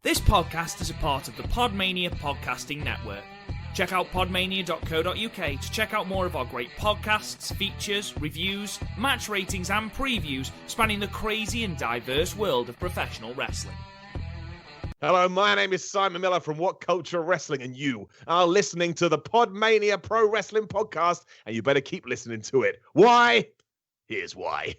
This podcast is a part of the PodMania Podcasting Network. Check out podmania.co.uk to check out more of our great podcasts, features, reviews, match ratings and previews spanning the crazy and diverse world of professional wrestling. Hello, my name is Simon Miller from What Culture Wrestling, and you are listening to the PodMania Pro Wrestling Podcast, and you better keep listening to it. Why? Here's why.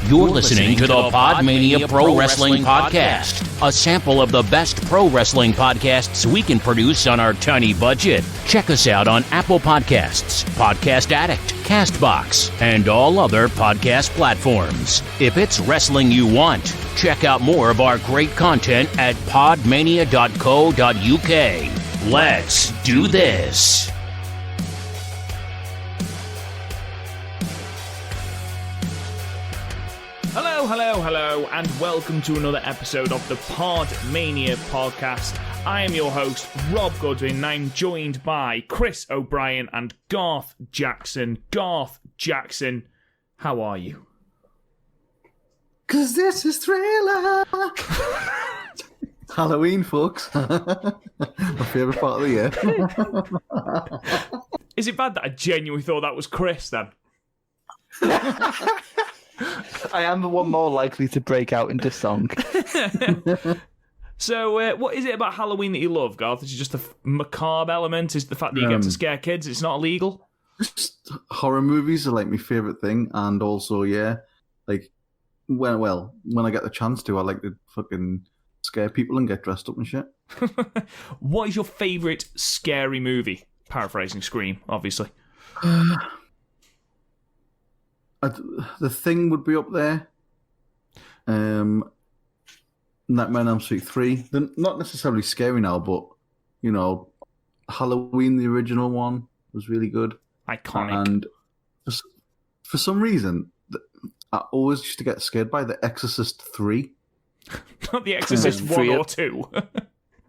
You're listening to the PodMania Pro Wrestling Podcast, a sample of the best pro wrestling podcasts we can produce on our tiny budget. Check us out on Apple Podcasts, Podcast Addict, CastBox, and all other podcast platforms. If it's wrestling you want, check out more of our great content at podmania.co.uk. Let's do this. Hello, and welcome to another episode of the PodMania Podcast. I am your host, Rob Goodwin, and I'm joined by Chris O'Brien and Garth Jackson. Garth Jackson, how are you? 'Cause this is Thriller! Halloween, folks. My favourite part of the year. Is it bad that I genuinely thought that was Chris, then? I am the one more likely to break out into song. So, what is it about Halloween that you love, Garth? Is it just the macabre element? Is it the fact that you get to scare kids? It's not illegal? Just horror movies are like my favourite thing, and also, like, when I get the chance to, I like to fucking scare people and get dressed up and shit. What is your favourite scary movie? Paraphrasing Scream, obviously. The Thing would be up there. Nightmare on Elm Street 3. They're not necessarily scary now, but, you know, Halloween, the original one, was really good. Iconic. And for some reason, I always used to get scared by The Exorcist 3. Not The Exorcist 1 or 2.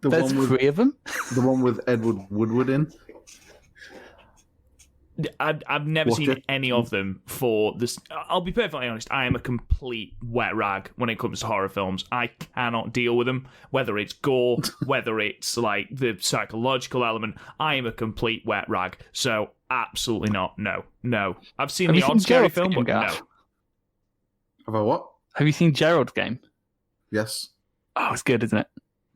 There's three of them? The one with Edward Woodward in. I've never seen any of them for this. I'll be perfectly honest, I am a complete wet rag when it comes to horror films. I cannot deal with them, whether it's gore, whether it's like the psychological element. I am a complete wet rag. So absolutely not. No. I've seen the odd scary film, but no. Have I what? Have you seen Gerald's Game? Yes. Oh, it's good, isn't it?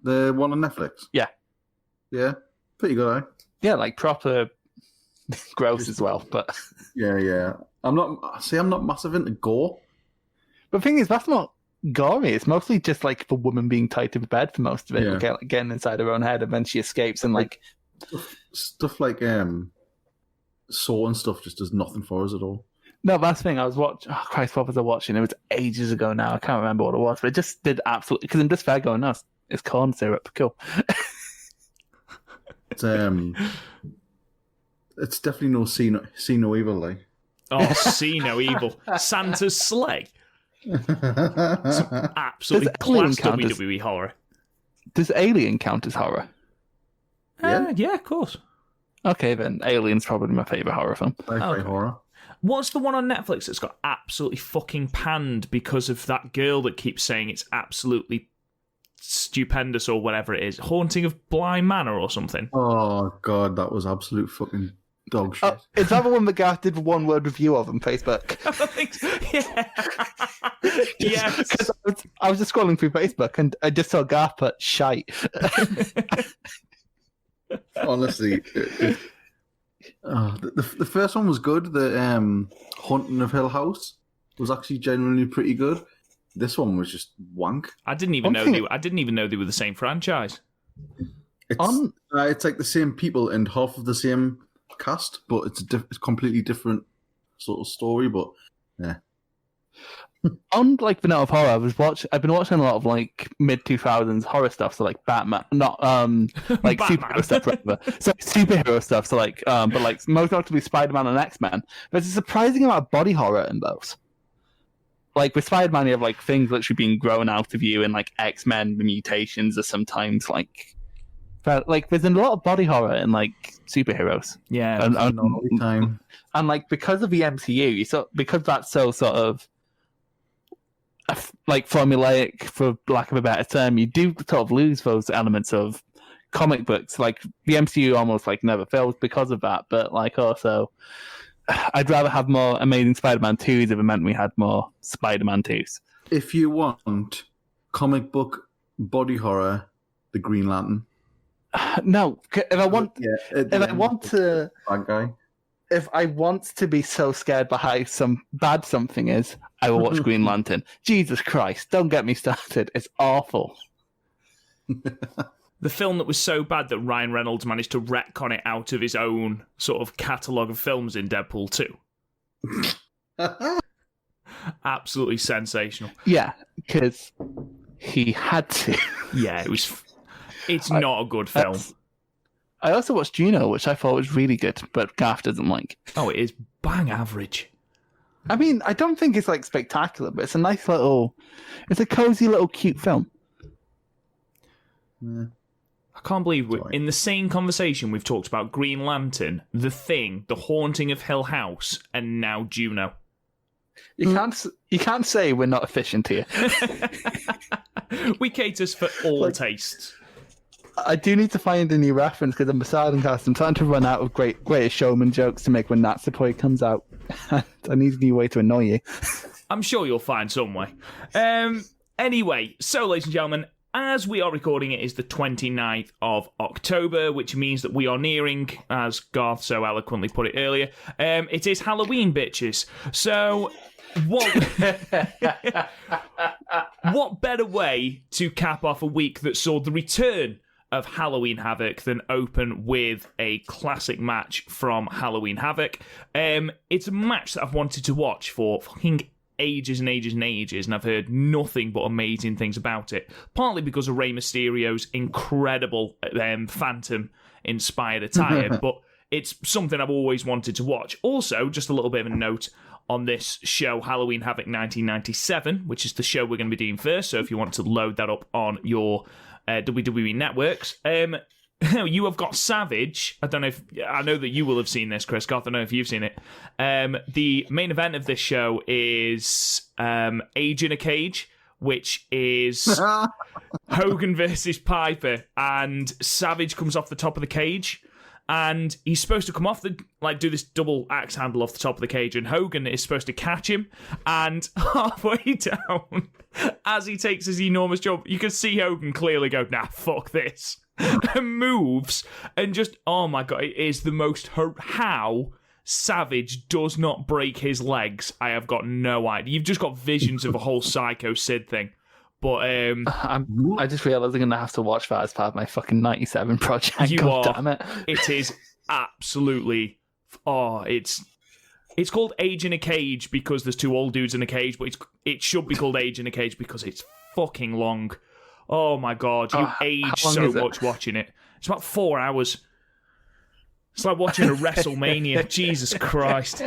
The one on Netflix? Yeah. Yeah? Pretty good, eh? Yeah, like proper gross as well, but yeah. I'm not massive into gore. But the thing is, that's not gory. It's mostly just like the woman being tied to the bed for most of it, getting inside her own head, and then she escapes and like stuff like Saw and stuff just does nothing for us at all. No, that's the thing. I was watching. Oh Christ, what was I watching? It was ages ago now. I can't remember what it was, but it just did absolutely because I'm just there going, no, it's corn syrup. Cool. It's definitely no see no evil, like. Oh, see no evil. Santa's sleigh. Some absolutely class WWE horror. Does Alien count as horror? Yeah, of course. Okay, then Alien's probably my favourite horror film. Horror. What's the one on Netflix that's got absolutely fucking panned because of that girl that keeps saying it's absolutely stupendous or whatever it is? Haunting of Bly Manor or something? Oh, God, that was absolute fucking dog shit. Is that the one that Garth did a one-word review of on Facebook? I think so. Yeah. Yes. Because I was just scrolling through Facebook and I just saw Garth put shite. Honestly, the first one was good. The Haunting of Hill House was actually genuinely pretty good. This one was just wank. I didn't even know they were the same franchise. It's like the same people and half of the same cast, but it's a completely different sort of story. But yeah. On like the note of horror, I've been watching a lot of like mid 2000s horror stuff, so like Batman, not like superhero stuff, rather. So superhero stuff, so like but like most notably Spider-Man and X-Men. There's a surprising amount of body horror in those. Like with Spider-Man, you have like things literally being grown out of you, and like X-Men, the mutations are sometimes like, but like there's a lot of body horror in like superheroes. Yeah, and all the time. And like because of the MCU, because that's so sort of like formulaic, for lack of a better term. You do sort of lose those elements of comic books. Like the MCU almost like never fails because of that. But like also, I'd rather have more Amazing Spider-Man 2s if it meant we had more Spider-Man 2s. If you want comic book body horror, the Green Lantern. No, if I want, bad guy. If I want to be so scared by how bad something is, I will watch Green Lantern. Jesus Christ, don't get me started. It's awful. The film that was so bad that Ryan Reynolds managed to retcon it out of his own sort of catalogue of films in Deadpool 2. Absolutely sensational. Yeah, because he had to. Yeah, it's not a good film. I also watched Juno, which I thought was really good, but Garth doesn't like. Oh, it is bang average. I mean, I don't think it's like spectacular, but it's a nice it's a cozy little cute film. Yeah. I can't believe in the same conversation we've talked about Green Lantern, The Thing, The Haunting of Hill House, and now Juno. You can't say we're not efficient here. We cater for all tastes. I do need to find a new reference because I'm a Sardancast. I'm trying to run out of Greatest Showman jokes to make when Natsupoi comes out. I need a new way to annoy you. I'm sure you'll find some way. Anyway, so ladies and gentlemen, as we are recording, it is the 29th of October, which means that we are nearing, as Garth so eloquently put it earlier, it is Halloween, bitches. So what better way to cap off a week that saw the return of Halloween Havoc than open with a classic match from Halloween Havoc. It's a match that I've wanted to watch for fucking ages and ages and ages, and I've heard nothing but amazing things about it. Partly because of Rey Mysterio's incredible Phantom-inspired attire, but it's something I've always wanted to watch. Also, just a little bit of a note on this show, Halloween Havoc 1997, which is the show we're going to be doing first, so if you want to load that up on your WWE networks. You have got Savage. I know that you will have seen this, Chris. Garth, I don't know if you've seen it. The main event of this show is Age in a Cage, which is Hogan versus Piper, and Savage comes off the top of the cage, and he's supposed to come off do this double axe handle off the top of the cage, and Hogan is supposed to catch him, and halfway down, as he takes his enormous jump, you can see Hogan clearly go, nah, fuck this, and moves, and just, oh my god, it is the most, how Savage does not break his legs, I have got no idea. You've just got visions of a whole Psycho Sid thing. But I just realised I'm going to have to watch that as part of my fucking 97 project. Damn it. It is absolutely... Oh, it's called Age in a Cage because there's two old dudes in a cage, but it should be called Age in a Cage because it's fucking long. Oh my god, you age so much watching it. It's about 4 hours. It's like watching a WrestleMania. Jesus Christ.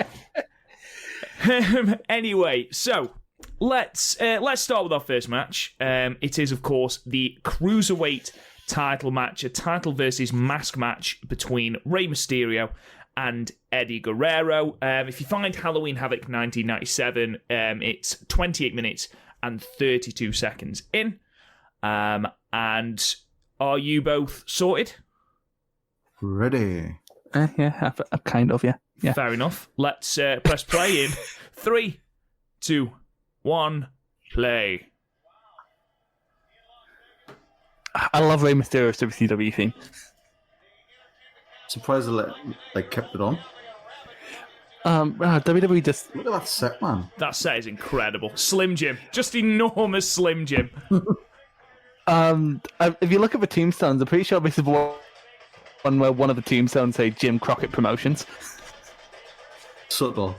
Anyway, so... Let's start with our first match. It is, of course, the Cruiserweight title match, a title versus mask match between Rey Mysterio and Eddie Guerrero. If you find Halloween Havoc 1997, it's 28 minutes and 32 seconds in. And are you both sorted? Ready. Yeah, kind of, yeah. Fair enough. Let's press play in 3, 2, 1, play. I love Rey Mysterio's WCW theme. Surprised they kept it on. WWE just... Look at that set, man. That set is incredible. Slim Jim. Just enormous Slim Jim. If you look at the tombstones, I'm pretty sure this is one where one of the tombstones say Jim Crockett Promotions. Subtle.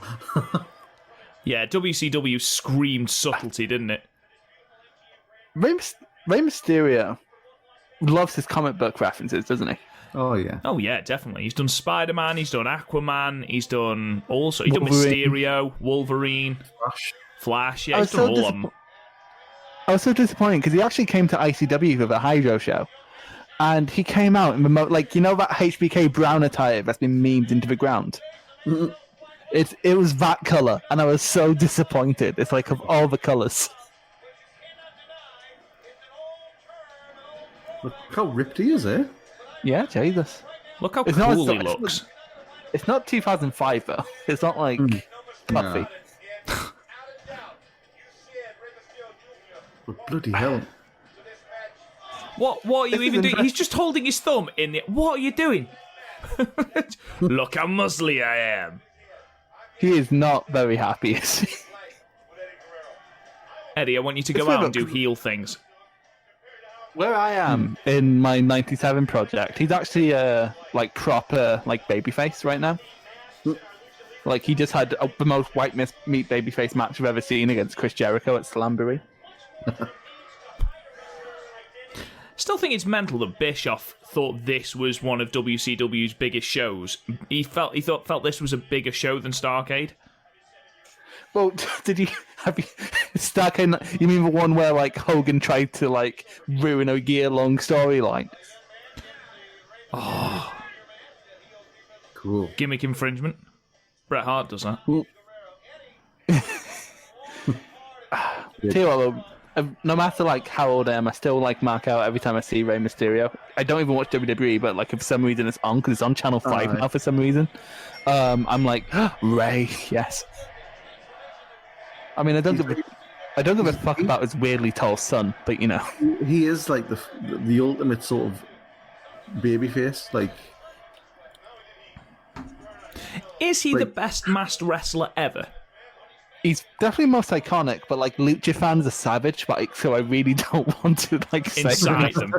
Yeah, WCW screamed subtlety, didn't it? Rey Mysterio loves his comic book references, doesn't he? Oh, yeah. Oh, yeah, definitely. He's done Spider-Man, he's done Aquaman, he's done Wolverine. Mysterio, Wolverine, Flash. Yeah, he's done all of them. I was so disappointed because he actually came to ICW for the Hydro show. And he came out in remote, that HBK brown attire that's been memed into the ground? It was that colour, and I was so disappointed. It's like, of all the colours. Look how ripped he is, eh? Yeah, Jesus. Look how It's not- cool he it's not- looks. It's not 2005 though. It's not like puffy. But bloody hell. What are you This even is doing? He's just holding his thumb in the... What are you doing? Look how muscly I am. He is not very happy, is he? Eddie, I want you to go It's out and never- do heel things. Where I am in my 97 project, he's actually like proper like babyface right now. Like he just had the most white meat babyface match I've ever seen against Chris Jericho at Slamboree. Still think it's mental that Bischoff thought this was one of WCW's biggest shows. He felt this was a bigger show than Starrcade. Well, have you Starrcade? You mean the one where like Hogan tried to like ruin a year-long storyline? Oh, Cool. gimmick infringement. Bret Hart does that. Tell you what, though, no matter like how old I am, I still like mark out every time I see Rey Mysterio. I don't even watch WWE, but like if for some reason it's on because it's on Channel 5 now for some reason, I'm like Rey, yes. I mean, I don't give a fuck about his weirdly tall son, but you know, He is like the ultimate sort of babyface. Like, Is he the best masked wrestler ever? he's definitely most iconic. But like lucha fans are savage, like so I really don't want to like say Inside them.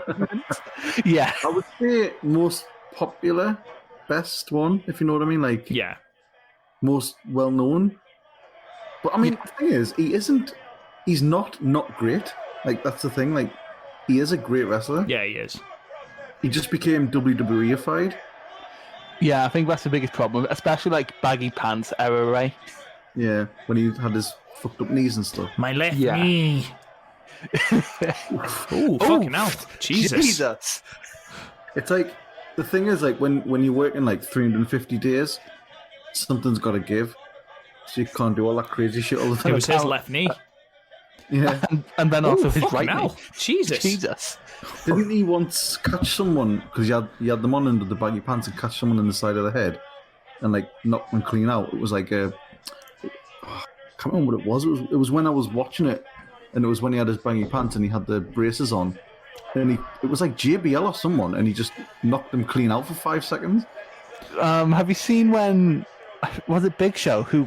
Yeah, I would say most popular, best one, if you know what I mean. Like, Yeah. most well known. But I mean, the thing is, he's not great. Like, that's the thing. Like, he is a great wrestler. Yeah, he is. He just became WWE-ified. yeah. I think that's the biggest problem, especially like baggy pants era Rey. Yeah, when he had his fucked up knees and stuff. My left Yeah. knee. Ooh, fucking hell. Jesus. It's like, the thing is, like, when you're working like 350 days, something's got to give. So you can't do all that crazy shit all the It time. was his left knee. Yeah. And then also Ooh, his fucking right knee. hell. Jesus. Jesus. Didn't he once catch someone, because he had them on under the baggy pants and catch someone in the side of the head and like knock them clean out? It was like I can't remember what it was. It was when I was watching it, and it was when he had his baggy pants and he had the braces on, and it was like JBL or someone, and he just knocked them clean out for 5 seconds. Have you seen when was it Big Show who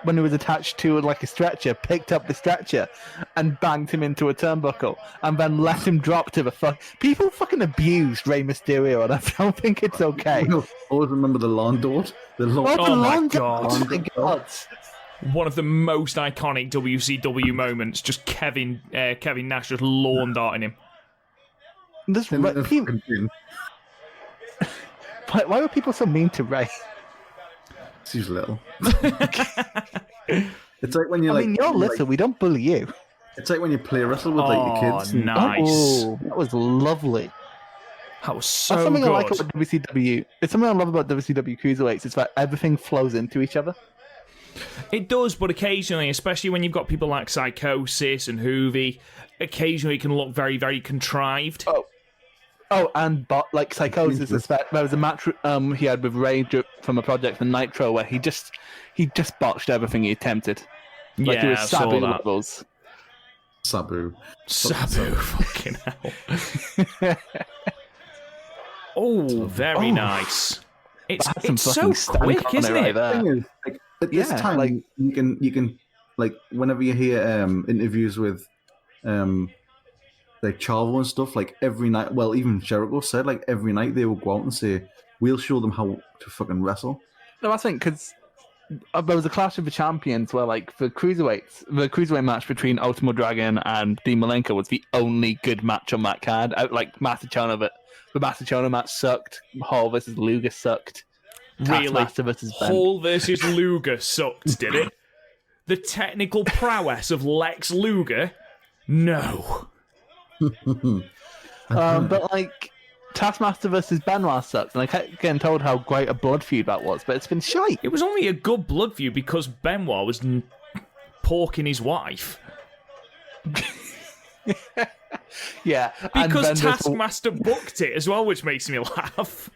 when he was attached to like a stretcher picked up the stretcher and banged him into a turnbuckle and then let him drop to the fuck? People fucking abused Rey Mysterio, and I don't think it's okay. I always remember the lawn door. The lawn. Oh my Lawn- God. Oh my God. One of the most iconic WCW moments. Just Kevin Nash just lawn darting him. This in the people, fucking bin. why were people so mean to Rey? She's little. It's like when you're I mean, you're little. We don't bully you. It's like when you play wrestle with like your kids. and- Nice. Oh, that was lovely. That was That's so something good. I like about WCW. It's something I love about WCW Cruiserweights. It's that everything flows into each other. It does, but occasionally, especially when you've got people like Psychosis and Hoovy, occasionally it can look very, very contrived. Oh, and like Psychosis, there was a match he had with Ray from a project for Nitro where he just botched everything he attempted. Like Yeah, it was I saw Sabu that. levels. Sabu. Sabu, fucking hell. Oh, very nice. It's That's some so fucking stank quick, on it isn't right it? there. Thing is, like, at this Yeah, time, like- you can like whenever you hear interviews with like Chavo and stuff, like every night. Well, even Jericho said like every night they would go out and say, "We'll show them how to fucking wrestle." No, I think because there was a Clash of the Champions where, like, the cruiserweight match between Ultimo Dragon and Dean Malenko was the only good match on that card. Like Mastichona, but the Mastichona match sucked. Hall versus Luger sucked. Really? Taskmaster versus Ben. Hall versus Luger sucked, did it? The technical prowess of Lex Luger? No. But like Taskmaster versus Benoit sucks, and I kept getting told how great a blood feud that was, but it's been shite. It was only a good blood feud because Benoit was porking his wife. Yeah. Because and then Taskmaster booked it as well, which makes me laugh.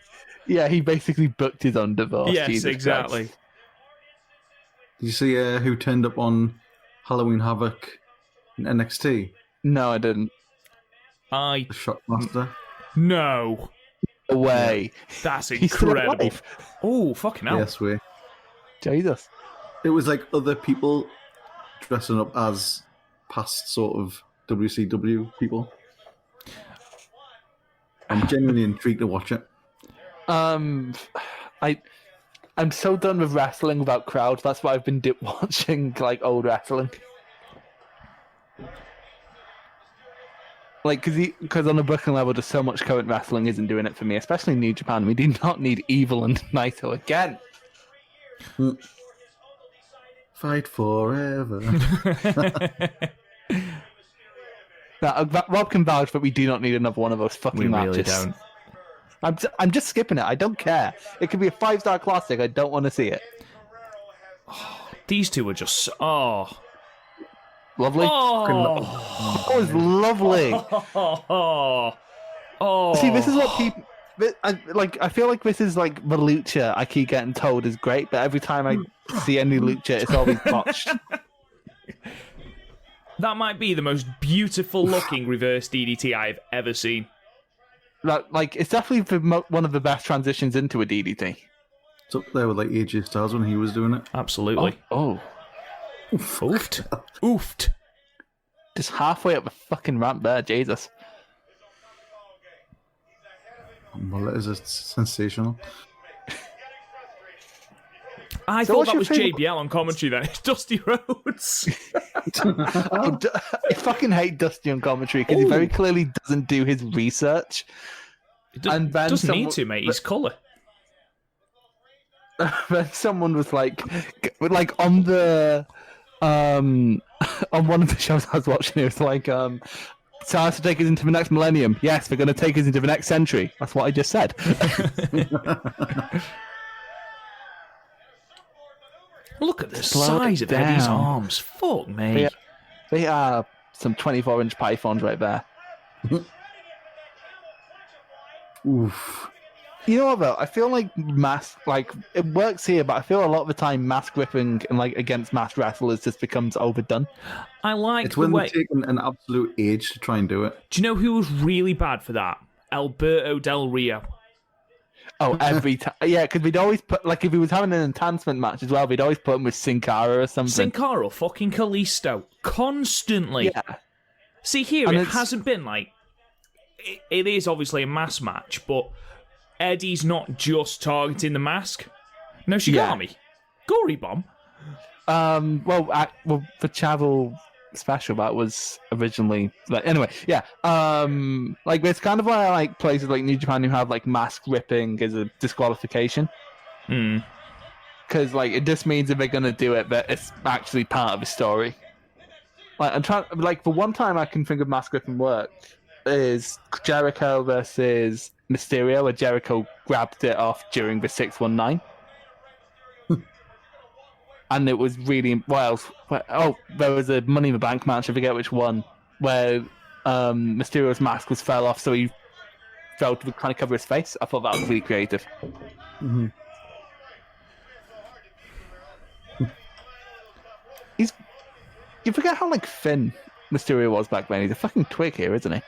Yeah, he basically booked his own divorce. Yes, Jesus exactly. Christ. Did you see who turned up on Halloween Havoc in NXT? No, I didn't. The Shockmaster. No. No way. That's He's still incredible. alive. Oh, fucking hell. Yes, way. Jesus. It was like other people dressing up as past sort of WCW people. I'm genuinely intrigued to watch it. I'm so done with wrestling without crowds. That's why I've been watching like old wrestling. Like, because on a booking level, just so much current wrestling isn't doing it for me, especially New Japan. We do not need Evil and Naito again. Fight forever. Now, Rob can vouch, but we do not need another one of those fucking We matches. really don't. I'm just skipping it. I don't care. It could be a 5-star classic. I don't want to see it. These two are just... Lovely. Oh. That was lovely. Oh. See, this is what people... I feel like this is like the lucha I keep getting told is great, but every time I see any lucha, it's always botched. That might be the most beautiful looking reverse DDT I've ever seen. Like, it's definitely one of the best transitions into a DDT. It's up there with like AJ Styles when he was doing it. Absolutely. Oh. Oofed. Oofed. Just halfway up the fucking ramp there, Jesus. Well, it is sensational. I So thought what's that your was favourite- JBL on commentary then. It's Dusty Rhodes. I fucking hate Dusty on commentary because he very clearly doesn't do his research. And then doesn't need to, mate. He's colour. Then someone was like on the on one of the shows I was watching, it was like so has to take us into the next millennium. Yes, they're going to take us into the next century. That's what I just said. Look at the Slow size it of Eddie's down. arms. Fuck me. They are some 24-inch pythons right there. Oof. You know what though? I feel like it works here, but I feel a lot of the time mask ripping and like against masked wrestlers just becomes overdone. I like It's the when way... they've taken an absolute age to try and do it. Do you know who was really bad for that? Alberto Del Rio. Oh, every time. Yeah, because we'd always put, like, if he was having an enhancement match as well, we'd always put him with Sin Cara or something. Sin Cara or fucking Kalisto. Constantly. Yeah. See, here, And it it's- hasn't been like... It is obviously a mass match, but Eddie's not just targeting the mask. No Shigami. Gory Bomb. Well, the Chavo special that was originally like anyway, yeah. Like it's kind of why I like places like New Japan who have like mask ripping as a disqualification. Because like it just means if they're gonna do it, that it's actually part of the story. Like I'm trying, like the one time I can think of mask ripping work is Jericho versus Mysterio, where Jericho grabbed it off during the 619. And it was really wild. Oh, there was a Money in the Bank match, I forget which one, where Mysterio's mask was fell off, so he fell to trying to cover his face. I thought that was really creative. Mm-hmm. You forget how like thin Mysterio was back then. He's a fucking twig here, isn't he?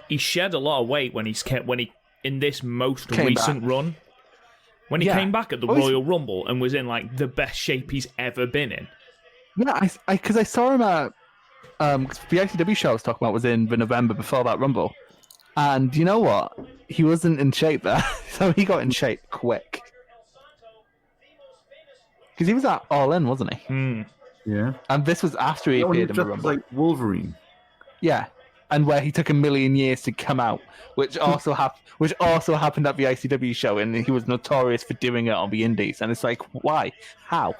He shed a lot of weight when he in this most Came recent back. run. When he came back at the Royal Rumble and was in like the best shape he's ever been in. Yeah, because I saw him at the ICW show I was talking about was in the November before that Rumble, and you know what? He wasn't in shape there, so he got in shape quick. Because he was at All In, wasn't he? Yeah. And this was after he When he appeared in the dressed Rumble. like Wolverine. Yeah, and where he took a million years to come out, which also happened at the ICW show, and he was notorious for doing it on the Indies. And it's like, why? How?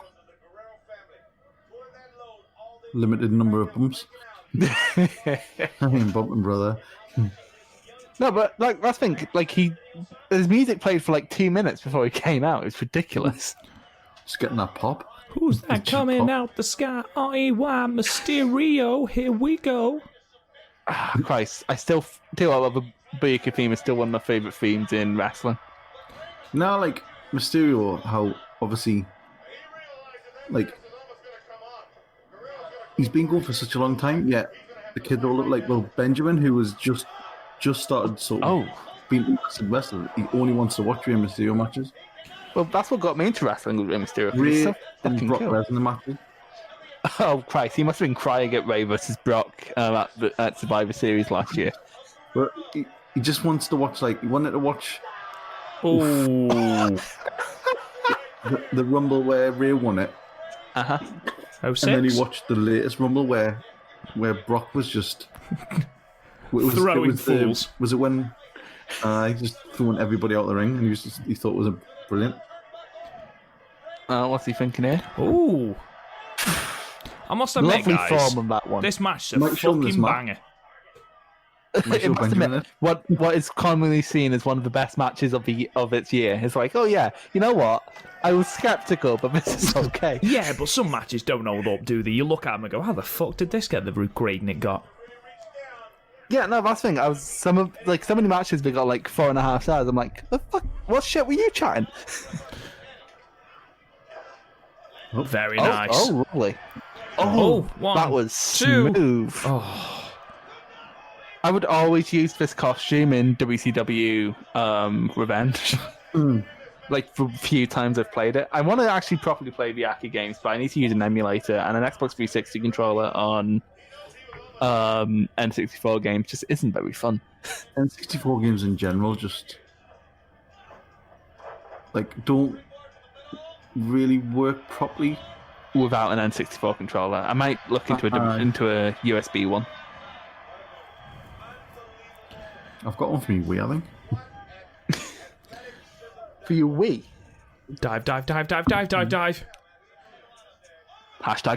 Limited number of bumps. I ain't bumping, brother. No, but like that's the thing. Like his music played for like 2 minutes before he came out. It's ridiculous. Just getting that pop. Who's that coming out the sky? Oh, Mysterio, here we go. Christ, I still love the Booyaka theme. Is still one of my favorite themes in wrestling. Now, like Mysterio, how obviously, like, he's been going for such a long time, yet the kids all look like Benjamin, who was just started sort of being interested wrestler. He only wants to watch Rey Mysterio matches. Well, that's what got me into wrestling with Rey Mysterio. Rey So and fucking Brock cool. Lesnar matches. Oh Christ, he must have been crying at Rey versus Brock at Survivor Series last year. But he just wants to watch, like, he wanted to watch Oh, the Rumble where Rey won it. Uh-huh. oh, And then he watched the latest Rumble where Brock was just Throwing fools. Was it when he just throwing everybody out the ring, and he thought it was brilliant. What's he thinking here? Oh, I must admit, Lovely guys, form on that one. this match is a Might show them this fucking match. banger. It must admit, what is commonly seen as one of the best matches of its year. It's like, oh yeah, you know what? I was skeptical, but this is okay. Yeah, but some matches don't hold up, do they? You look at them and go, how the fuck did this get the grading it got? Yeah, no, that's the thing. So many matches we got like 4.5 stars. I'm like, the fuck? What shit were you chatting? Very nice. Oh, lovely. Oh, one, that was two. smooth. Oh. I would always use this costume in WCW Revenge. Like, for the few times I've played it. I want to actually properly play the Aki games, but I need to use an emulator and an Xbox 360 controller on N64 games. Just isn't very fun. N64 games in general just like don't really work properly Without an N64 controller. I might look into a USB one. I've got one for me Wii, I think. For your Wii? Dive. Hashtag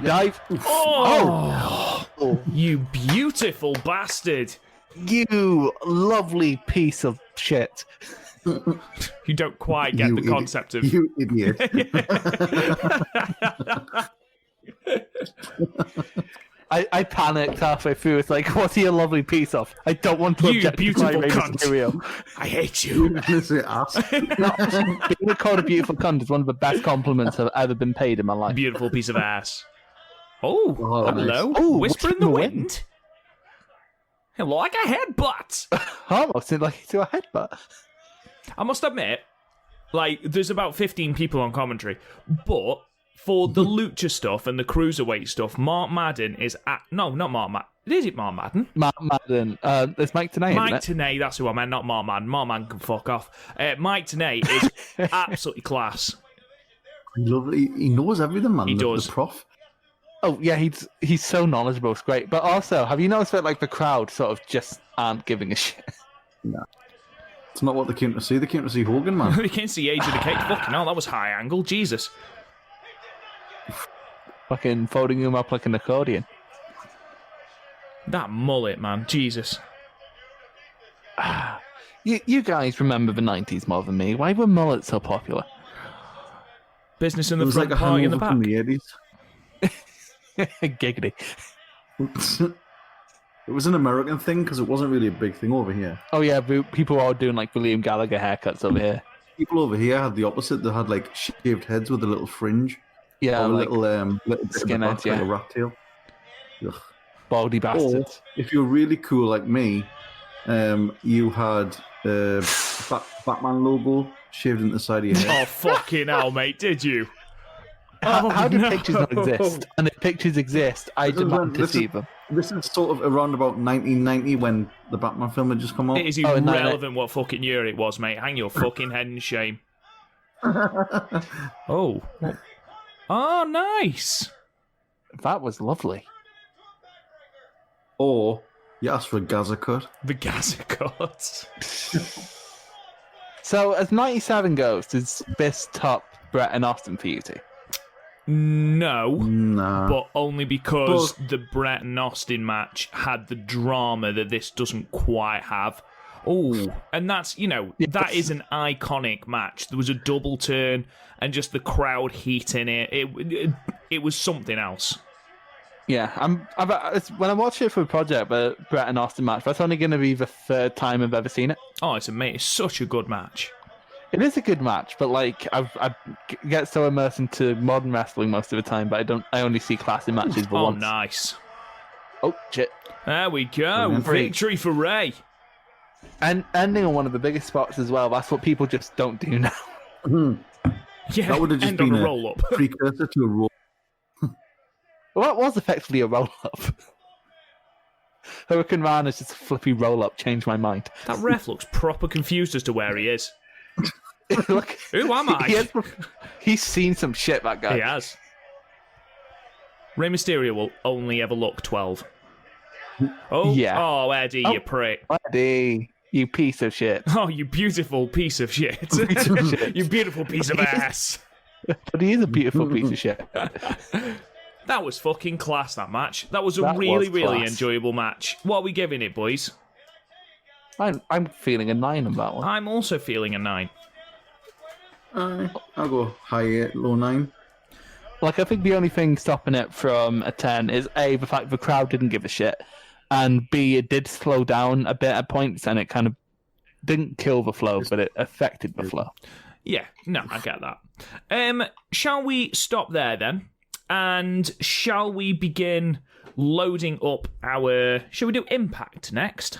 dive. Oh, you beautiful bastard. You lovely piece of shit. You don't quite get the concept of... You idiot. I panicked halfway through. It's like, what's he a lovely piece of? I don't want to You objectify beautiful Rey cunt. Mysterio. I hate you. Being called a beautiful cunt is one of the best compliments I've ever been paid in my life. Beautiful piece of ass. Oh, Oh, hello. nice. Oh, Whisper in the wind. Hello, like a headbutt. Almost like to a headbutt. I must admit, like, there's about 15 people on commentary, but for the lucha stuff and the cruiserweight stuff, Mark Madden is at... No, not Mark Madden. Is it Mark Madden? Mark Madden. There's Mike Tenay, Mike isn't it? Tenay, that's who I meant, not Mark Madden. Mark Madden can fuck off. Mike Tenay is absolutely class. He knows everything, man. He does. The prof. Oh, yeah, he's so knowledgeable. It's great. But also, have you noticed that, like, the crowd sort of just aren't giving a shit? No. It's not what they came to see. They came to see Hogan, man. We can't see Age of the Cage. Fucking hell, that was high angle. Jesus. Fucking folding him up like an accordion. That mullet, man. Jesus. You guys remember the 90s more than me. Why were mullets so popular? Business in It the was front, like a party in the hangover back. from the 80s. Giggity. It was an American thing because it wasn't really a big thing over here. Oh, yeah, people were all doing, like, the Liam Gallagher haircuts over here. People over here had the opposite. They had like shaved heads with a little fringe. Yeah, or a like little bit of the skinheads, back, yeah. like a rat tail. Ugh. baldy Or bastards. if you're really cool like me, you had Batman logo shaved into the side of your head. Oh, fucking hell, mate. Did you? How do no. pictures not exist? And if pictures exist, I demand to see them. This is sort of around about 1990 when the Batman film had just come out. It is Oh, and irrelevant what fucking year it was, mate. Hang your fucking head in shame. Oh. Oh, nice. That was lovely. Or you asked for a Gaza cut. The Gaza cut. So, as 97 goes, does this top Brett and Austin for you two? No. Nah. But only because the Brett and Austin match had the drama that this doesn't quite have. Oh, and that's, that is an iconic match. There was a double turn and just the crowd heat in it. It was something else. Yeah, when I watched it for a project, but Brett and Austin match, that's only going to be the third time I've ever seen it. Oh, it's amazing. It's such a good match. It is a good match, but like I get so immersed into modern wrestling most of the time, but I only see classic matches. Oh, once. nice. Oh shit! There we go. Victory for Ray. And ending on one of the biggest spots as well. That's what people just don't do now. Yeah, that would have just been a roll up. Precursor to a roll. Well, that was effectively a roll-up. Hurricane Rana is just a flippy roll-up. Changed my mind. That ref looks proper confused as to where he is. Look, who am I? He's seen some shit, that guy. He has. Rey Mysterio will only ever look 12. Oh, yeah. Oh, Eddie, you prick. Eddie, you piece of shit. Oh, you beautiful piece of shit. You beautiful piece of ass. But he is a beautiful piece of shit. That was fucking class, that match. That was a really enjoyable match. What are we giving it, boys? I'm feeling a 9 on that one. I'm also feeling a 9. I'll go high 8, low 9. Like, I think the only thing stopping it from a 10 is A, the fact the crowd didn't give a shit, and B, it did slow down a bit at points, and it kind of didn't kill the flow, but it affected the flow. Yeah, no, I get that. Shall we stop there then? And shall we begin loading up our... Shall we do Impact next?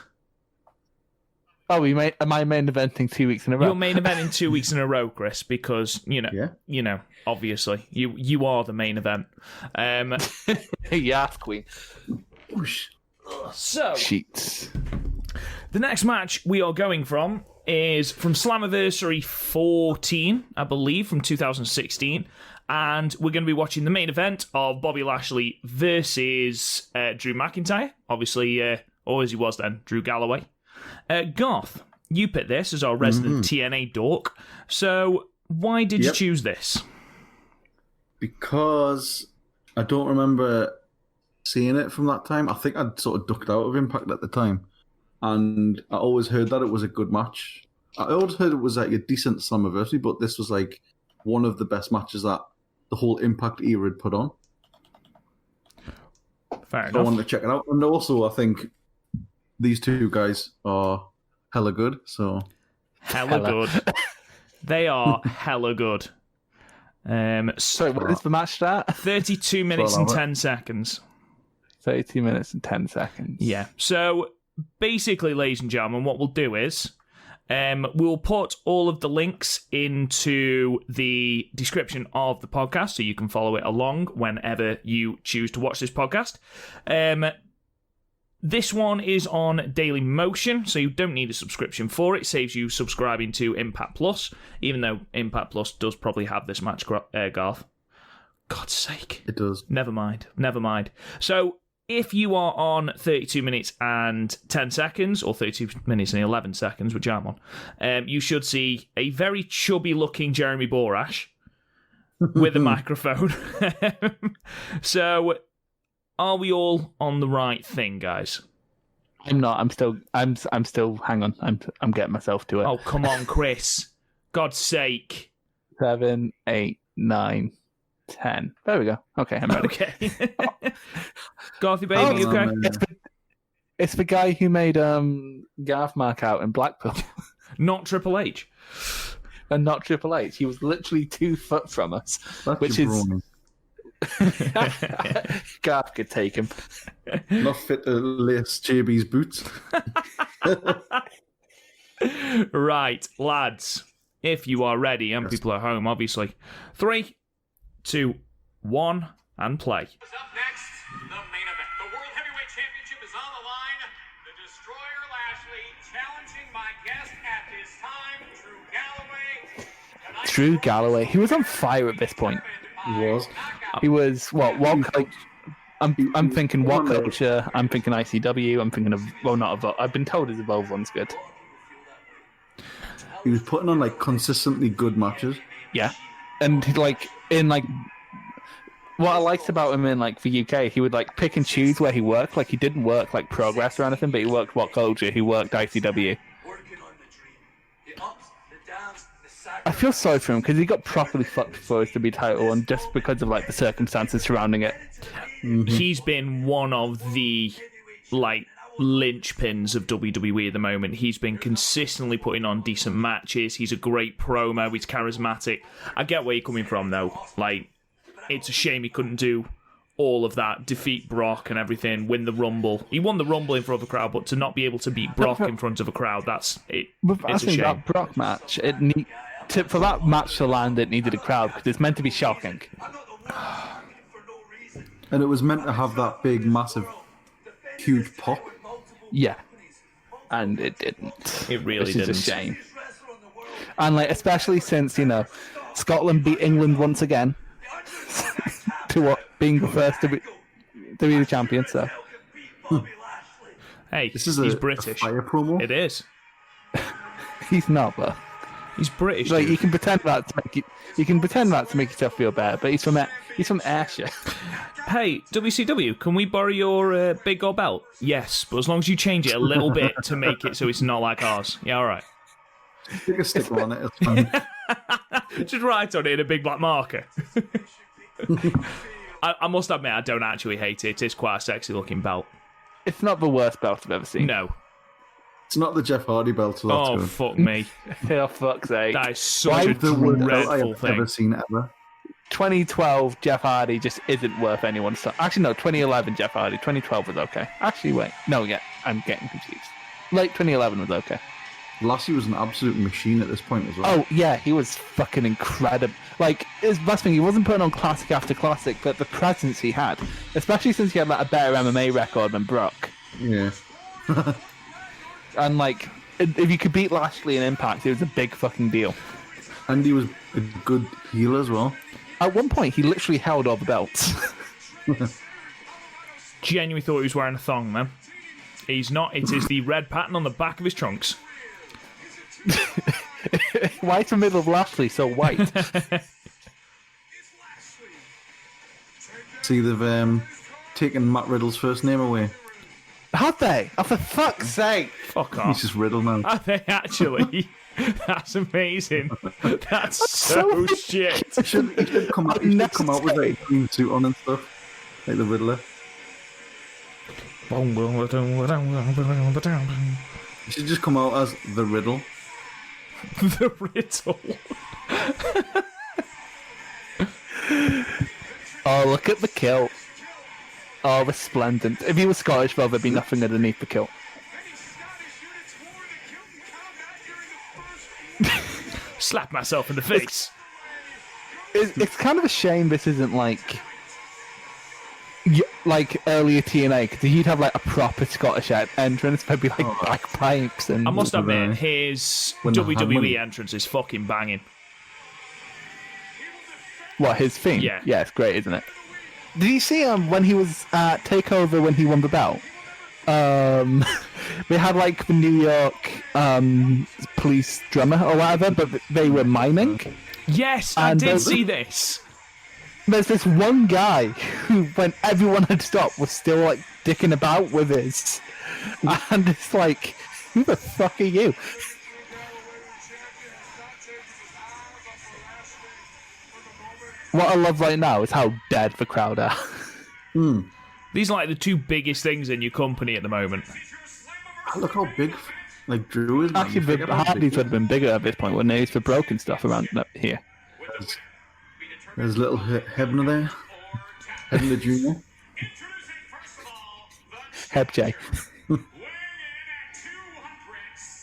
Oh, am I main eventing 2 weeks in a row? You're main eventing 2 weeks in a row, Chris, because, obviously, you are the main event. Yes, Queen. So, sheets. The next match we are going from is from Slammiversary 14, I believe, from 2016. And we're going to be watching the main event of Bobby Lashley versus Drew McIntyre. Obviously, or as he was then, Drew Galloway. Garth, you picked this as our resident TNA dork. So why did you choose this? Because I don't remember seeing it from that time. I think I'd sort of ducked out of Impact at the time. And I always heard that it was a good match. I always heard it was like a decent Slammiversary, but this was like one of the best matches that the whole Impact era had put on. Fair enough. I wanted to check it out. And also, I think these two guys are hella good. So hella good. They are hella good. So when does the match start? 32 minutes and 10 seconds. 32 minutes and 10 seconds. Yeah. So basically, ladies and gentlemen, what we'll do is we'll put all of the links into the description of the podcast so you can follow it along whenever you choose to watch this podcast. This one is on Daily Motion, so you don't need a subscription for it. It saves you subscribing to Impact Plus, even though Impact Plus does probably have this match, Garth. God's sake. It does. Never mind. So if you are on 32 minutes and 10 seconds, or 32 minutes and 11 seconds, which I'm on, you should see a very chubby-looking Jeremy Borash with a microphone. So, are we all on the right thing, guys? I'm not. I'm still. Hang on. I'm getting myself to it. Oh, come on, Chris. God's sake. 7, 8, 9, 10. There we go. Okay, I'm ready. Okay. Garthy baby, okay? It's the guy who made Garth mark out in Blackpool. Not Triple H. And not Triple H. He was literally 2 foot from us. That's which is... Garth could take him. Not fit to lace JB's boots. Right, lads. If you are ready, and people at home, obviously. 3, 2, 1, and play. What's up next? The main event. The World Heavyweight Championship is on the line. The Destroyer Lashley challenging my guest at this time, Drew Galloway. Drew Galloway. He was on fire at this point. He was what culture? I'm thinking what culture? I'm thinking ICW. I'm thinking of not Evolve. I've been told his Evolve one's good. He was putting on like consistently good matches. Yeah, and what I liked about him in like the UK, he would like pick and choose where he worked. Like he didn't work like Progress or anything, but he worked what culture? He worked ICW. I feel sorry for him because he got properly fucked for his WWE title, and just because of like the circumstances surrounding it. He's been one of the like linchpins of WWE at the moment. He's been consistently putting on decent matches. He's a great promo. He's charismatic. I get where you're coming from though. Like, it's a shame he couldn't do all of that, defeat Brock and everything, win the Rumble. He won the Rumble in front of a crowd, but to not be able to beat Brock in front of a crowd, that's it. It's a shame. That Brock match, for that match to land, it needed a crowd because it's meant to be shocking. And it was meant to have that big, massive, huge pop. Yeah, and it didn't. It really didn't. It's a shame. And like, especially since Scotland beat England once again to being the first to be the champion. So, hey, this is he's British. A fire promo. It is. He's not, but he's British. Like, dude. you can pretend that to make yourself feel better, but he's from Ayrshire. Hey, WCW, can we borrow your big gold belt? Yes, but as long as you change it a little bit to make it so it's not like ours. Yeah, all right. Stick a sticker on it. It's fine. Just write on it in a big black marker. I must admit, I don't actually hate it. It's quite a sexy looking belt. It's not the worst belt I've ever seen. No. It's not the Jeff Hardy belt. So that's good. Fuck me. Oh, fuck's sake. That is such a the worst belt dreadful I've thing. ever seen ever. 2012 Jeff Hardy just isn't worth anyone's time. Actually, no, 2011 Jeff Hardy. 2012 was okay. Actually, wait. No, yeah, I'm getting confused. Late 2011 was okay. Lashley was an absolute machine at this point as well. Oh, yeah, he was fucking incredible. Like, his best thing, he wasn't putting on classic after classic, but the presence he had, especially since he had like a better MMA record than Brock. Yeah. And like, if you could beat Lashley in Impact, it was a big fucking deal. And he was a good heel as well. At one point, he literally held all the belts. Genuinely thought he was wearing a thong, man. He's not. It is the red pattern on the back of his trunks. Why is the middle of Lashley so white? See, they've taken Matt Riddle's first name away. Have they? Oh, for fuck's sake! Fuck off. He's just Riddle now. Are they actually? That's amazing. That's so shit. He should come out with like, a green suit on and stuff, like the Riddler. He should just come out as the Riddle. The Riddle. Oh, look at the kilt. Oh, resplendent. If he was Scottish, well, there'd be nothing underneath the kilt. Slap myself in the face. It's kind of a shame this isn't like earlier TNA, because he'd have like a proper Scottish entrance, maybe like bagpipes and. I must admit, his WWE entrance is fucking banging. What, his theme? Yeah, it's great, isn't it? Did you see when he was at Takeover when he won the belt? They had like the New York police drummer or whatever, but they were miming. Yes, I did see this. There's this one guy who, when everyone had stopped, was still like dicking about with his, and it's like, who the fuck are you? What I love right now is how dead the crowd are. These are like the two biggest things in your company at the moment. Look how big, like, Drew is. Actually, the Hardys would have been bigger at this point when they used to broken stuff around here. There's little Hebner there. Hebner Jr. Heb J.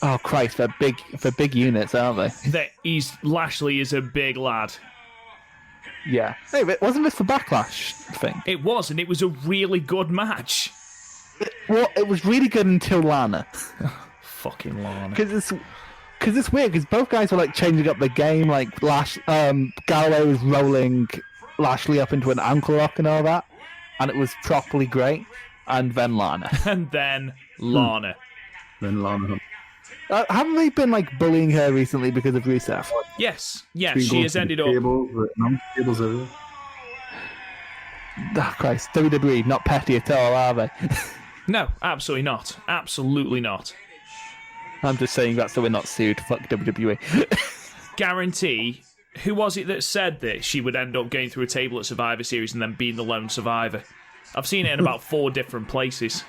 Oh Christ, they're big units, aren't they? Lashley is a big lad. Yeah. Hey, but wasn't this the Backlash thing? It was, and it was a really good match. Well, it was really good until Lana. Fucking Lana. Because it's weird, because both guys were like changing up the game, like Galloway was rolling Lashley up into an ankle lock and all that, and it was properly great. And then Lana. And then Lana. Then Lana. Haven't they been like bullying her recently because of Rusev? Yes, she has ended up. Tables everywhere. Oh Christ, WWE, not petty at all, are they? No, absolutely not. Absolutely not. I'm just saying that so we're not sued. Fuck WWE. guarantee. Who was it that said that she would end up going through a table at Survivor Series and then being the lone survivor? I've seen it in about 4 different places.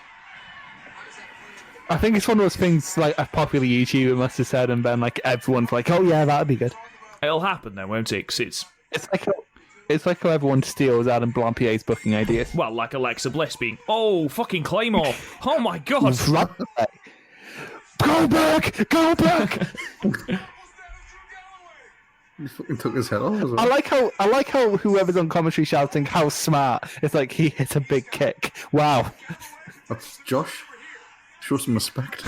I think it's one of those things like a popular YouTuber must have said, and then like everyone's like, "Oh yeah, that'd be good." It'll happen though, won't it? 'Cause it's like how everyone steals Adam Blampier's booking ideas. well, like Alexa Bliss being, "Oh, fucking Claymore! Oh my god!" Go back! Go back! He fucking took his head off as well. I like how whoever's on commentary shouting how smart. It's like he hit a big kick. Wow. That's Josh. Show some respect.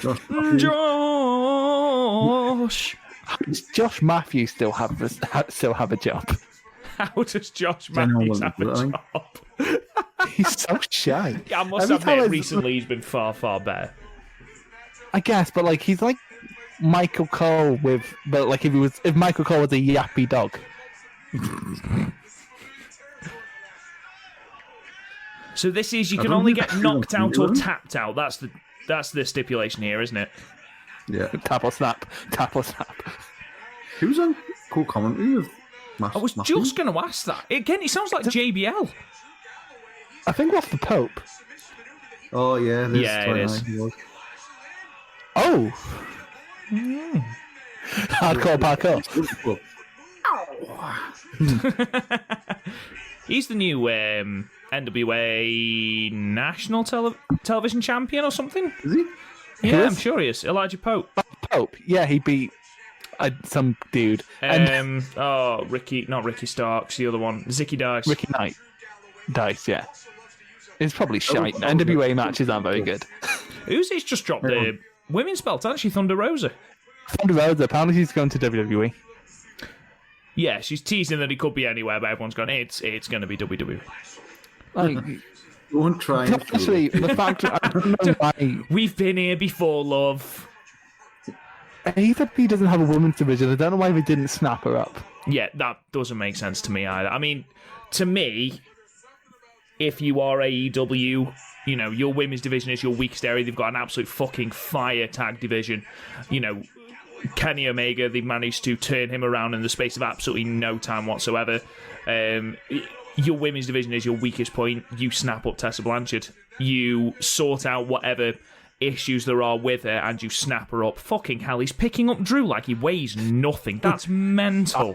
Josh. Josh! Does Josh Matthews still have a job? How does Josh Matthews have a job? He's so shy. Yeah, I must admit, recently he's been far, far better. I guess, but like he's like Michael Cole if Michael Cole was a yappy dog. So this is you can only get knocked out or tapped out. That's the stipulation here, isn't it? Yeah. Tap or snap. Tap or snap. He was on cool commentary with I was just going to ask that. Again, it sounds like JBL. I think that's the Pope. Oh, yeah. Yeah, it is. Oh! Hardcore parkour. He's the new NWA national television champion or something. Is he? Yeah, I'm sure he is. Elijah Pope. Pope. Yeah, he beat some dude. Not Ricky Starks, the other one. Zicky Dice. Ricky Knight. Dice, yeah. It's probably shite. NWA matches aren't very good. Who's this just dropped the women's belt? Actually, Thunder Rosa. Thunder Rosa, apparently she's going to WWE. Yeah, she's teasing that it could be anywhere, but everyone's gone, it's going to be WWE. Like, Don't try and actually, the fact I don't know why We've been here before, love. AEW doesn't have a women's division. I don't know why they didn't snap her up. Yeah, that doesn't make sense to me either. I mean, to me, if you are AEW, you know, your women's division is your weakest area. They've got an absolute fucking fire tag division. You know, Kenny Omega, they've managed to turn him around in the space of absolutely no time whatsoever. Your women's division is your weakest point. You snap up Tessa Blanchard. You sort out whatever issues there are with her and you snap her up. Fucking hell, he's picking up Drew like he weighs nothing. That's mental.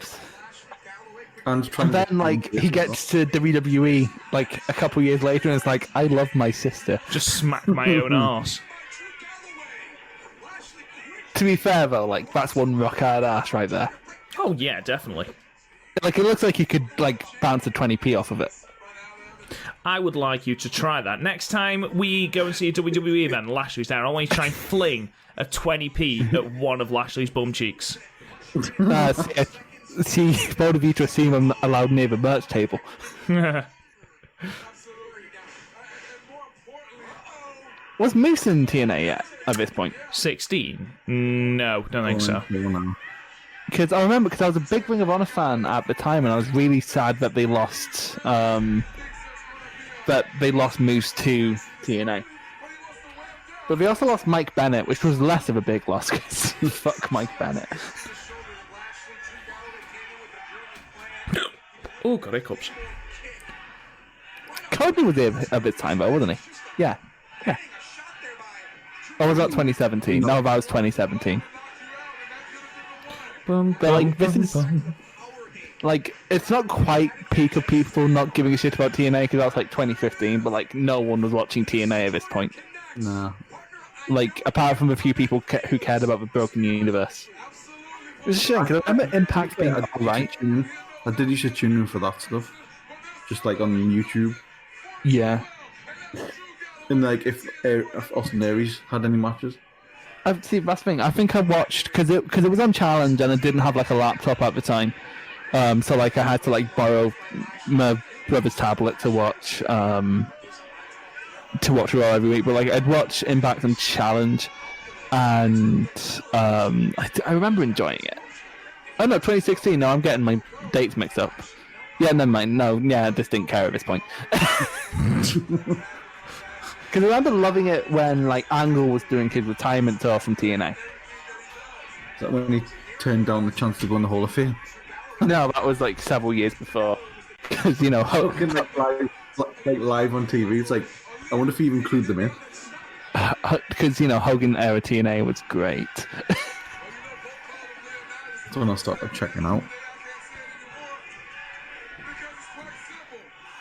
And then, like, he gets to WWE, like, a couple years later and it's like, I love my sister. Just smack my own arse. To be fair, though, like, that's one rock-hard ass right there. Oh, yeah, definitely. Like, it looks like you could, like, bounce a 20p off of it. I would like you to try that. Next time we go and see a WWE event, Lashley's there, I want you to try and fling a 20p at one of Lashley's bum cheeks. See, both of you to assume I'm not allowed near the merch table. Was Moose in TNA yet at this point? 16? No, don't think so. Because I remember, because I was a big Ring of Honor fan at the time, and I was really sad that they lost Moose to TNA. But they also lost Mike Bennett, which was less of a big loss, because fuck Mike Bennett. Oh, got hiccups. Cody was there a bit time though, wasn't he? Yeah. Or was that 2017? No, that was 2017. But like, this is like, it's not quite peak of people not giving a shit about TNA because that was like 2015, but like no one was watching TNA at this point. No. Like, apart from a few people who cared about the Broken Universe. It was a shame because I remember Impact being alright. I did used to tune in for that stuff, just like on YouTube. Yeah. And like if Austin Aries had any matches. See, that's the thing. I think I watched because it was on Challenge and I didn't have like a laptop at the time, so like I had to like borrow my brother's tablet to watch Raw every week. But like I'd watch Impact and Challenge, and I remember enjoying it. Oh no, 2016. No, I'm getting my dates mixed up. Yeah, never mind. No, yeah, I just didn't care at this point. Because I remember loving it when like Angle was doing his retirement tour from TNA. Is that when he turned down the chance to go in the Hall of Fame. No, that was like several years before. Because, you know, Looking at live on TV, it's like, I wonder if you include them in. because, you know, Hogan era TNA was great. That's when I started checking out.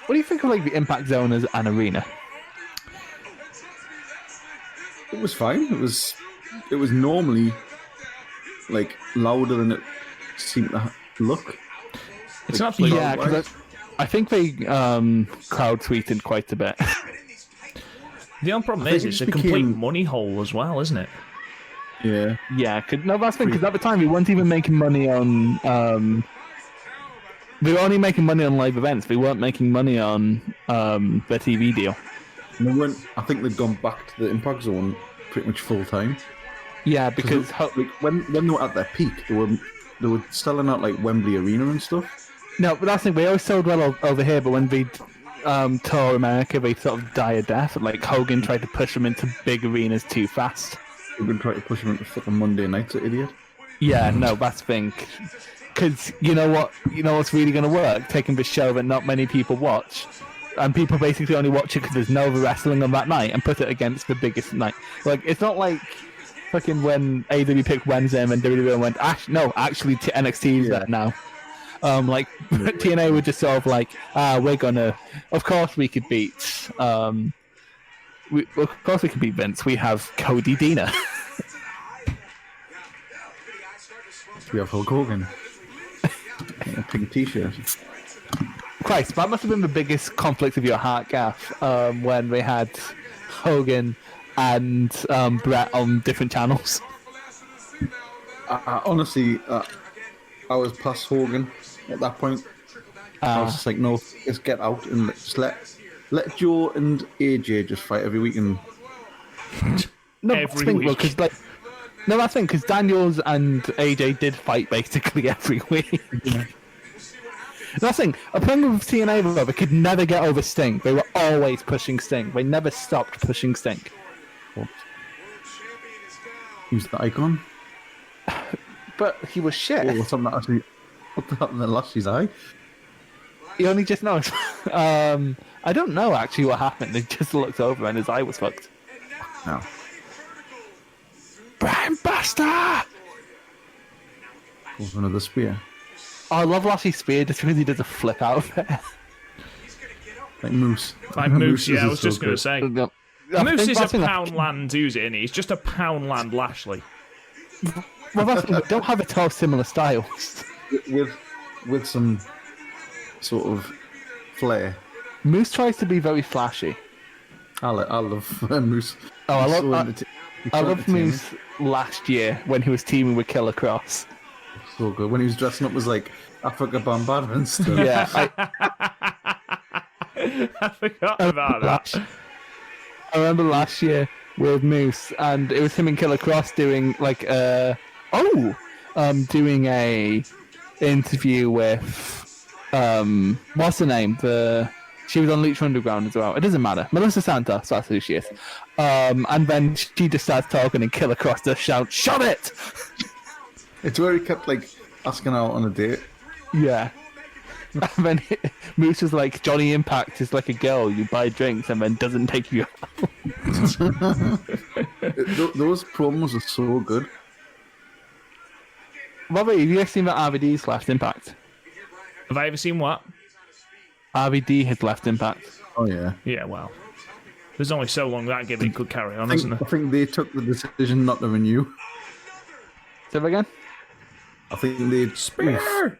What do you think of like the Impact Zone as an arena? It was fine. It was normally like louder than it seemed to look. It's like, absolutely Yeah, because I think they crowd tweeted quite a bit. The only problem I is think it's it a complete became- money hole as well, isn't it? Yeah. Yeah, no, that's the thing, because at the time we weren't even making money on... we were only making money on live events. We weren't making money on their TV deal. And they weren't, I think they'd gone back to the Impact Zone pretty much full time. Yeah, because... Like, when they were at their peak, they were selling out like Wembley Arena and stuff. No, but that's the thing. We always sold well over here, but when they tour America, they sort of die a death. Like Hogan tried to push them into big arenas too fast. They've been trying to push them into fucking Monday nights, that idiot. Yeah, no, that's the thing. Because you know what? You know what's really going to work? Taking this show that not many people watch, and people basically only watch it because there's no other wrestling on that night, and put it against the biggest night. Like, it's not like fucking when AEW picked Wednesday and then WWE went, actually NXT is there now. Like TNA were just sort of like, we're gonna. Of course we could beat. Of course we could beat Vince. We have Cody Deaner. We have Hulk Hogan. A pink T-shirt. Christ, that must have been the biggest conflict of your heart, Garth, when they had Hogan and Brett on different channels. Honestly, I was past Hogan at that point. I was just like, no, just get out and just let Joe and AJ just fight every week. And No, Every week. Because like, no, I think because Daniels and AJ did fight basically every week. Yeah. That's the thing. A problem with TNA, though, they could never get over Sting. They were always pushing Sting. They never stopped pushing Sting. Who's the icon? But he was shit. Oh, what's happened actually? What happened to Lashley's eye? He only just knows. I don't know actually what happened. He just looked over and his eye was fucked. No. Brian Buster! Goes another spear. Oh, I love Lashley's spear just because he does a flip out of it. Like Moose. Like Moose, yeah, I was is so just going to good. say. Moose is a that's the thing, Poundland who's it, and he's just a Poundland Lashley. Well, that's the thing, they don't have at all similar styles. With some sort of flair. Moose tries to be very flashy. I love Moose. Oh, I He's love- so I- entertaining. He's I so loved entertaining. Moose last year when he was teaming with Killer Cross. So good. When he was dressing up as like Africa Bambaataa and stuff. Yeah, I forgot about that. I remember last year with Moose, and it was him and Killer Cross doing like doing a interview with what's her name? She was on Lucha Underground as well. It doesn't matter. Melissa Santos, that's who she is. And then she just starts talking, and Killer Cross just shouts, "Shut it!" It's where he kept like asking out on a date. Yeah. And then Moose was like, Johnny Impact is like a girl, you buy drinks and then doesn't take you out. Those promos are so good. What about you? Have you ever seen that RVD's left Impact? Have I ever seen what? RVD has left Impact. Oh yeah. Yeah, well. There's only so long that gimmick could carry on, isn't I there? think they took the decision not to renew. Say that again? I think they took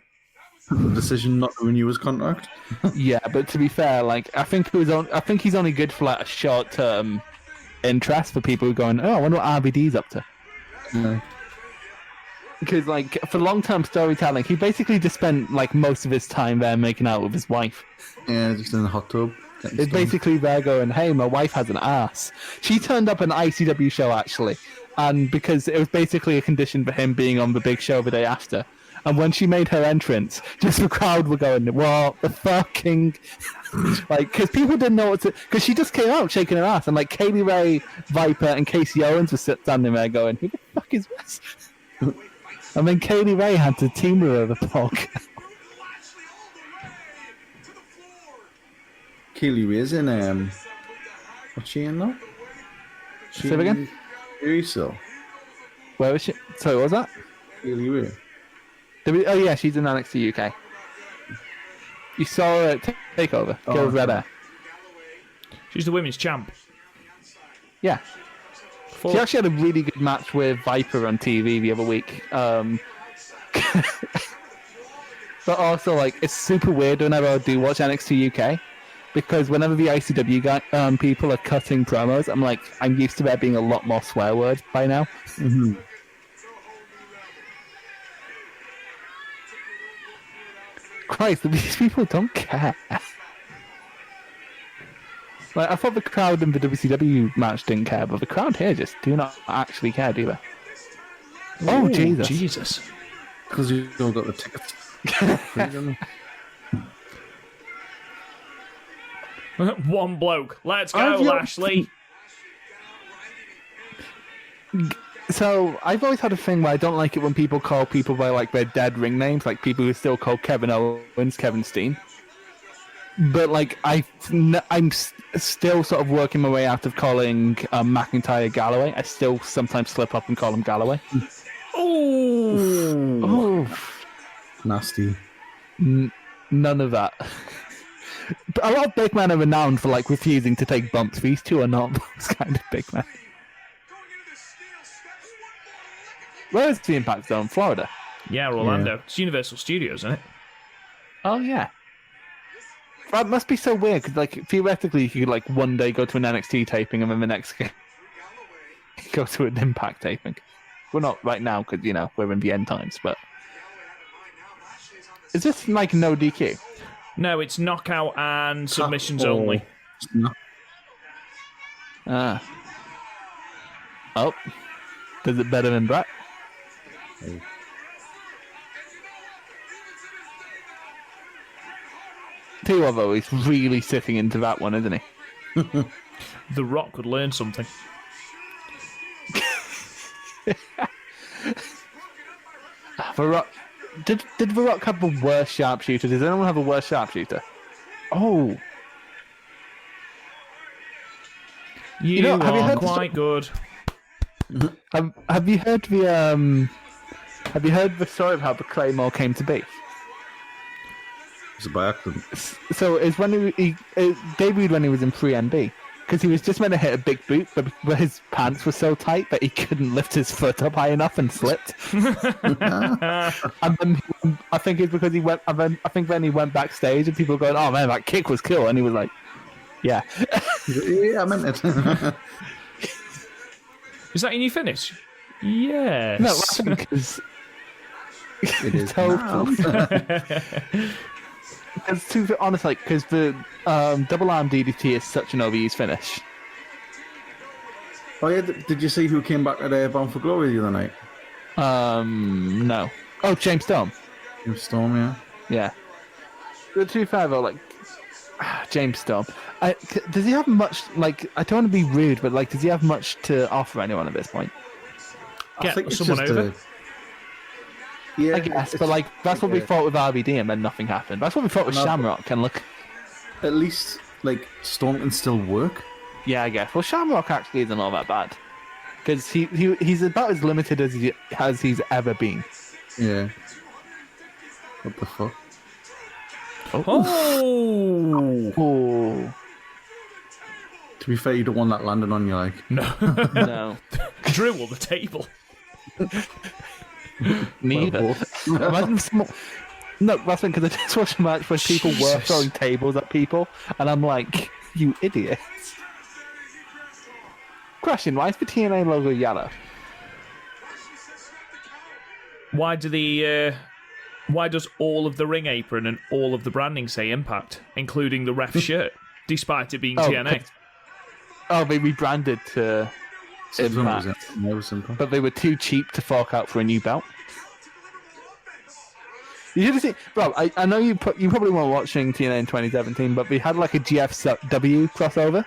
the decision not to renew his contract. Yeah, but to be fair, like I think he's only good for like a short term interest for people who are going, oh, I wonder what RVD's up to. Yeah. Because like for long term storytelling, he basically just spent like most of his time there making out with his wife. Yeah, just in the hot tub. getting It's stoned. basically there going, hey, my wife has an ass. She turned up an ICW show actually, and because it was basically a condition for him being on the big show the day after. And when she made her entrance, just the crowd were going, what the fucking... like, because people didn't know what to... Because she just came out shaking her ass, and like Kaylee Ray, Viper, and Casey Owens were standing there going, who the fuck is this? And then Kaylee Ray had to team with her the podcast. Keely Ray's in, what's she in now? Say it again? Uso. Where was she? Sorry, what was that? Keely Ray. Oh yeah, she's in NXT UK. You saw her at TakeOver. Girl with red hair. She's the women's champ. Yeah. She actually had a really good match with Viper on TV the other week. But also, like, it's super weird whenever I do watch NXT UK, because whenever the ICW people are cutting promos, I'm like, I'm used to there being a lot more swear words by now. Mm-hmm. Christ, these people don't care. Like, I thought the crowd in the WCW match didn't care, but the crowd here just do not actually care, do they? Oh, Jesus. Jesus. Because you all got the tickets. One bloke. Let's go, Lashley. So, I've always had a thing where I don't like it when people call people by, like, their dead ring names, like people who still call Kevin Owens Kevin Steen. But, like, I'm still sort of working my way out of calling McIntyre Galloway. I still sometimes slip up and call him Galloway. Oh, Nasty. None of that. But a lot of big men are renowned for, like, refusing to take bumps. These two are not those kind of big men. Where is the Impact Zone? Florida? yeah, Orlando. It's Universal Studios, isn't it? Oh, yeah. That must be so weird, because, like, theoretically, you could, like, one day go to an NXT taping and then the next go to an Impact taping. Well, not right now, because, you know, we're in the end times, but... Is this, like, no DQ? No, it's knockout and submissions only. Ah. Oh. Does it better than Brett? Tell you what, though, he's really sitting into that one, isn't he? The Rock could learn something. The Rock... Did The Rock have the worst sharpshooter? Does anyone have a worse sharpshooter? Oh. You know, have you are heard quite good. Have you heard the story of how the Claymore came to be? It's by accident. So it's when he debuted when he was in pre-NB, because he was just meant to hit a big boot, but his pants were so tight that he couldn't lift his foot up high enough and slipped. And then I think it's because he went. I think then he went backstage and people were going, "Oh man, that kick was cool," and he was like, "Yeah, yeah, I meant it." Is that in your finish? Yes. No, because It is. Because to be honest, like, because the double arm DDT is such an overused finish. Oh yeah, did you see who came back at Bound for Glory the other night? No. Oh, James Storm. James Storm, yeah. Yeah. The 2-5, like, James Storm. Does he have much, like, I don't want to be rude, but, like, does he have much to offer anyone at this point? I Get think it's someone just over. Yeah, I guess, but, like, that's what we thought with RVD and then nothing happened. That's what we thought with Shamrock, and look. At least, like, Storm can still work. Yeah, I guess. Well, Shamrock actually isn't all that bad. Because he's about as limited as he's ever been. Yeah. What the fuck? Oh! Oh. To be fair, you don't want that landing on you, like. No. No. Drill the table. Neither. Imagine no, that's because I just watched a match where people were throwing tables at people, and I'm like, you idiots. Question, why is the TNA logo yellow? Why does all of the ring apron and all of the branding say Impact, including the ref shirt, despite it being TNA? Oh, they rebranded to Impact, but they were too cheap to fork out for a new belt. You should have seen, Rob. I know you probably weren't watching TNA in 2017, but we had like a GFW crossover.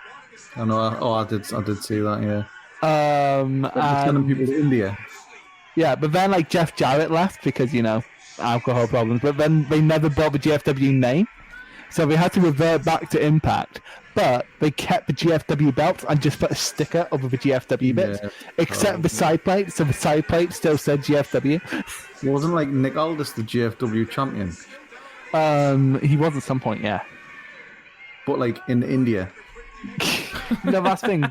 I know. I did see that. Yeah. And sending people to India. Yeah, but then like Jeff Jarrett left because, alcohol problems. But then they never brought the GFW name. So they had to revert back to Impact. But they kept the GFW belt and just put a sticker over the GFW bit. Yeah. Except the side plate. So the side plate still said GFW. Wasn't like Nick Aldis the GFW champion? He was at some point, yeah. But like in India. No, that's the thing.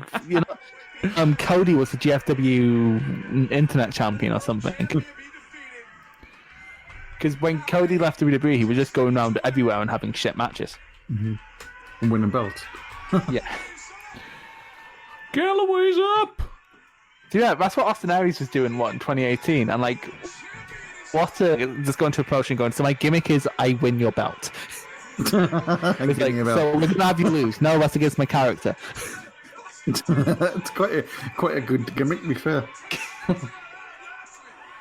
Cody was the GFW internet champion or something. Because when Cody left WWE, he was just going around everywhere and having shit matches. Mm-hmm. And winning belts. Yeah. Galloway's up! So yeah, that's what Austin Aries was doing, in 2018? And like, just going to approach and going, so my gimmick is I win your belt. It's like, so we're going to have you lose. No, that's against my character. It's quite a good gimmick, to be fair.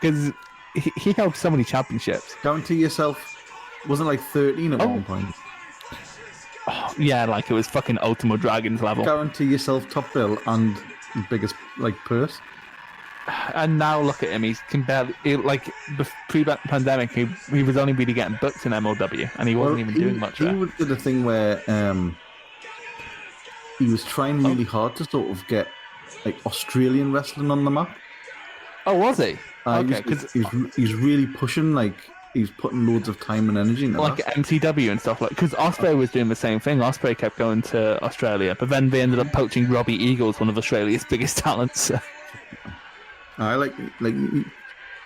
Because he held so many championships. Guarantee yourself, wasn't like 13 at one point. Oh, yeah, like it was fucking Ultimo Dragons level. Guarantee yourself top bill and biggest like purse. And now look at him, he can barely, pre-pandemic, he was only really getting booked in MLW, and he wasn't even doing much there. He did a thing where he was trying really hard to sort of get like Australian wrestling on the map. Oh, was he? Okay, because he's really pushing, like he's putting loads of time and energy into like that. MCW and stuff, like because Ospreay was doing the same thing. Ospreay kept going to Australia, but then they ended up poaching Robbie Eagles, one of Australia's biggest talents. I like I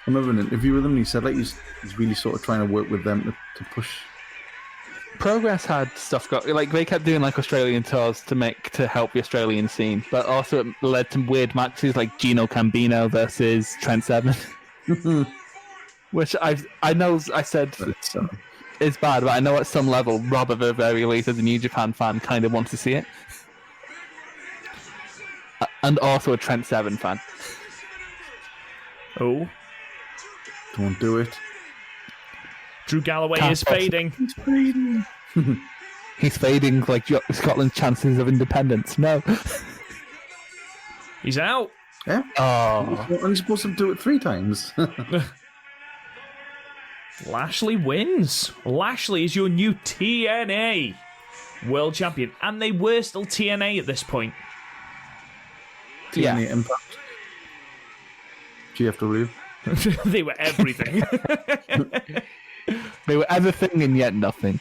remember an interview with him, and he said like he's really sort of trying to work with them to push. Progress had stuff like they kept doing like Australian tours to help the Australian scene, but also it led to weird matches like Gino Cambino versus Trent Seven, which I know I said it's bad, but I know at some level Rob at the very least as a New Japan fan kind of wants to see it, and also a Trent Seven fan. Oh, don't do it. Drew Galloway is fading. He's fading. He's fading like Scotland's chances of independence. No. He's out. Yeah. Oh. And he's supposed to do it 3 times. Lashley wins. Lashley is your new TNA World Champion. And they were still TNA at this point. TNA Impact. GFW. They were everything. They were everything and yet nothing.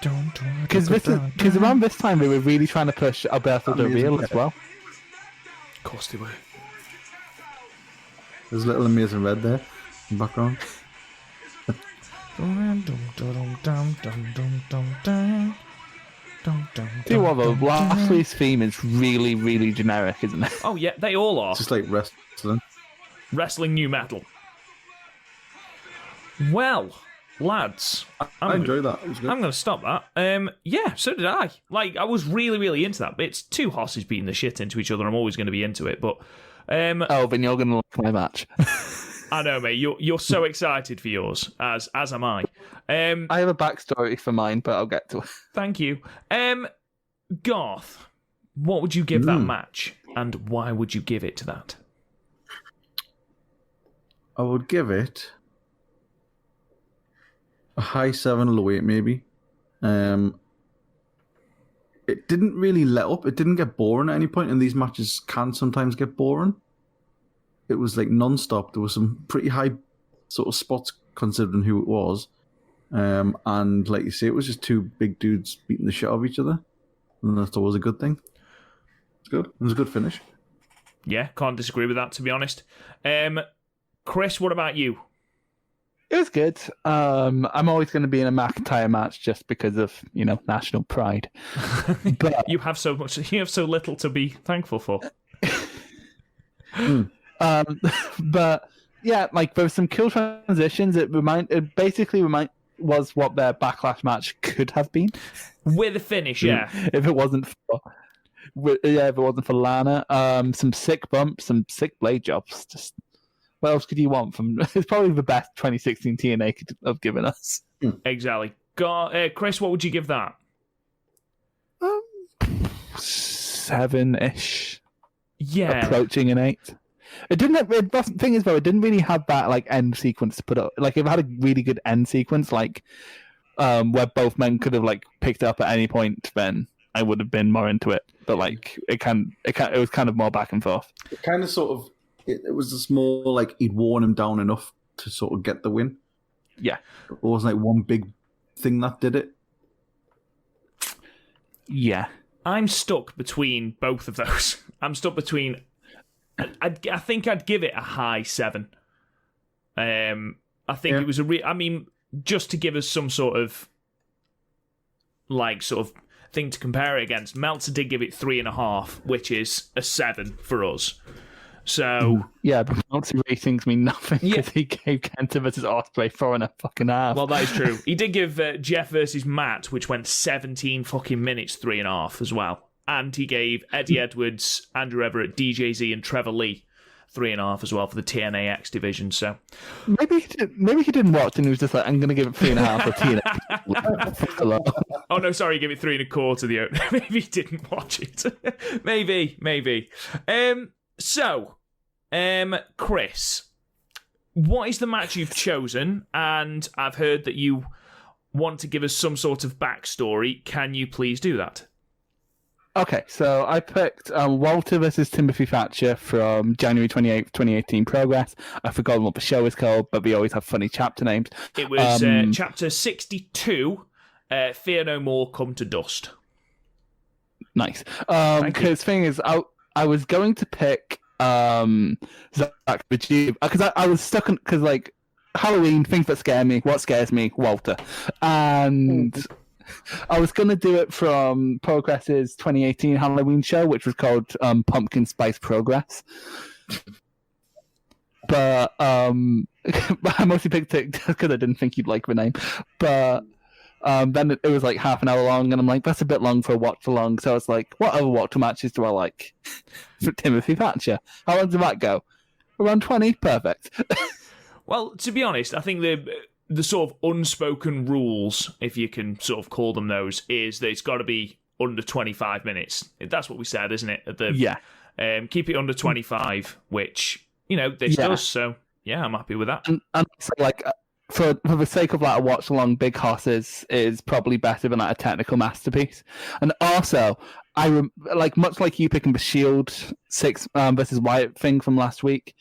Because around this time they were really trying to push Alberto Del Rio as well. Of course they were. There's a little Amazing Red there in the background. Do you want though? Lashley's theme is really, really generic, isn't it? Oh yeah, they all are. It's just like wrestling. Wrestling new metal. Well, lads, I enjoyed that. It was good. I'm going to stop that. Yeah, so did I. Like, I was really, really into that. It's 2 horses beating the shit into each other. I'm always going to be into it, but... then you're going to like my match. I know, mate. You're so excited for yours, as am I. I have a backstory for mine, but I'll get to it. Thank you. Garth, what would you give that match, and why would you give it to that? I would give it a high 7, low 8, maybe. It didn't really let up. It didn't get boring at any point, and these matches can sometimes get boring. It was like non-stop. There were some pretty high sort of spots considering who it was. And like you say, it was just 2 big dudes beating the shit out of each other. And that's always a good thing. It's good. It was a good finish. Yeah, can't disagree with that, to be honest. Chris, what about you? It was good. I'm always going to be in a McIntyre match just because of, national pride. But you have so little to be thankful for. But yeah, like there were some cool transitions. It basically was what their Backlash match could have been with a finish. Yeah, if it wasn't for Lana. Some sick bumps, some sick blade jobs. Just what else could you want from? It's probably the best 2016 TNA could have given us. Exactly. Chris, what would you give that? 7-ish. Yeah, approaching an 8. it didn't. The thing is, though, it didn't really have that like end sequence to put up. Like, if it had a really good end sequence, like where both men could have like picked it up at any point, then I would have been more into it. But like, it was kind of more back and forth. It kind of sort of it was just more like he'd worn him down enough to sort of get the win. Yeah, it wasn't like one big thing that did it. Yeah. I'm stuck between both of those. I'm stuck between. I think I'd give it a high 7. I think it was I mean, just to give us some sort of thing to compare it against, Meltzer did give it 3.5, which is a 7 for us. So yeah, but Meltzer ratings mean nothing because he gave Kenta versus Ospreay 4.5. Well, that is true. He did give Jeff versus Matt, which went 17 fucking minutes, 3.5 as well. And he gave Eddie Edwards, Andrew Everett, DJZ, and Trevor Lee 3.5 as well for the TNA X division. So maybe he didn't watch and he was just like, I'm going to give it 3.5 for TNA. Oh no, sorry, he gave it 3.25 the opener. Maybe he didn't watch it. maybe. Chris, what is the match you've chosen? And I've heard that you want to give us some sort of backstory. Can you please do that? Okay, so I picked Walter versus Timothy Thatcher from January 28th, 2018 Progress. I've forgotten what the show is called, but we always have funny chapter names. It was chapter 62, Fear No More, Come to Dust. Nice. Because the thing is, I was going to pick Zach Virtue because I was stuck because like Halloween, things that scare me, what scares me, Walter, and I was going to do it from Progress's 2018 Halloween show, which was called Pumpkin Spice Progress. But I mostly picked it because I didn't think you'd like the name. But then it was like half an hour long, and I'm like, that's a bit long for a watch along. So I was like, what other watch matches do I like? For Timothy Thatcher. How long did that go? Around 20? Perfect. Well, to be honest, I think the sort of unspoken rules, if you can sort of call them those, is that it's got to be under 25 minutes. That's what we said, isn't it? Yeah. Keep it under 25, which, this does. So, yeah, I'm happy with that. And so, like, for the sake of like a watch along, Big Horses is probably better than like a technical masterpiece. And also, much like you picking the Shield 6 versus Wyatt thing from last week,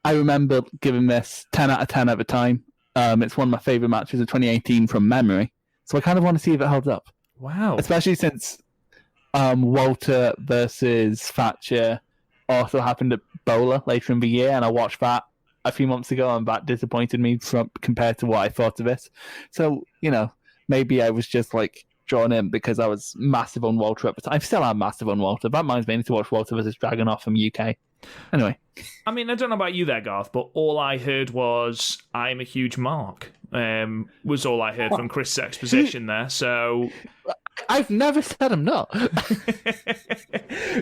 I remember giving this 10 out of 10 at the time. It's one of my favourite matches of 2018 from memory. So I kind of want to see if it holds up. Wow. Especially since Walter versus Thatcher also happened at Bowler later in the year, and I watched that a few months ago, and that disappointed me compared to what I thought of it. So, maybe I was just like drawn in because I was massive on Walter at the time. I still am massive on Walter. That reminds me to watch Walter versus Dragunov from UK. Anyway. I mean, I don't know about you there, Garth, but all I heard was, I'm a huge mark, was all I heard from Chris' exposition there, so... I've never said I'm not.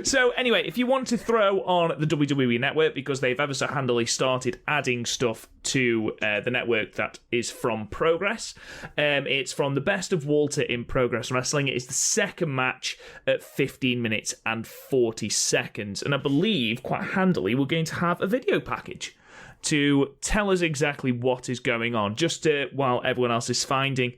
So anyway, if you want to throw on the WWE Network, because they've ever so handily started adding stuff to the network that is from Progress, it's from the Best of Walter in Progress Wrestling. It is the second match at 15 minutes and 40 seconds. And I believe, quite handily, we're going to have a video package to tell us exactly what is going on, just while everyone else is finding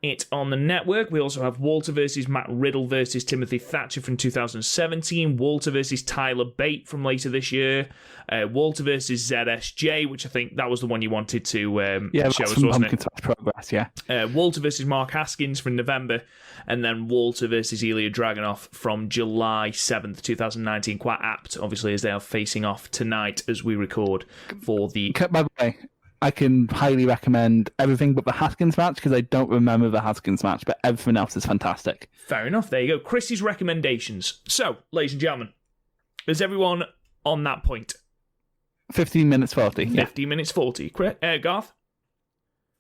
it on the network. We also have Walter versus Matt Riddle versus Timothy Thatcher from 2017, Walter versus Tyler Bate from later this year, Walter versus ZSJ, which I think that was the one you wanted to show us, wasn't it? Progress, yeah. Walter versus Mark Haskins from November, and then Walter versus Ilya Dragunov from July 7th, 2019. Quite apt, obviously, as they are facing off tonight as we record for the... By the way, I can highly recommend everything but the Haskins match because I don't remember the Haskins match, but everything else is fantastic. Fair enough. There you go. Chris's recommendations. So, ladies and gentlemen, is everyone on that point? 15 minutes 40. 15 minutes 40. Garth?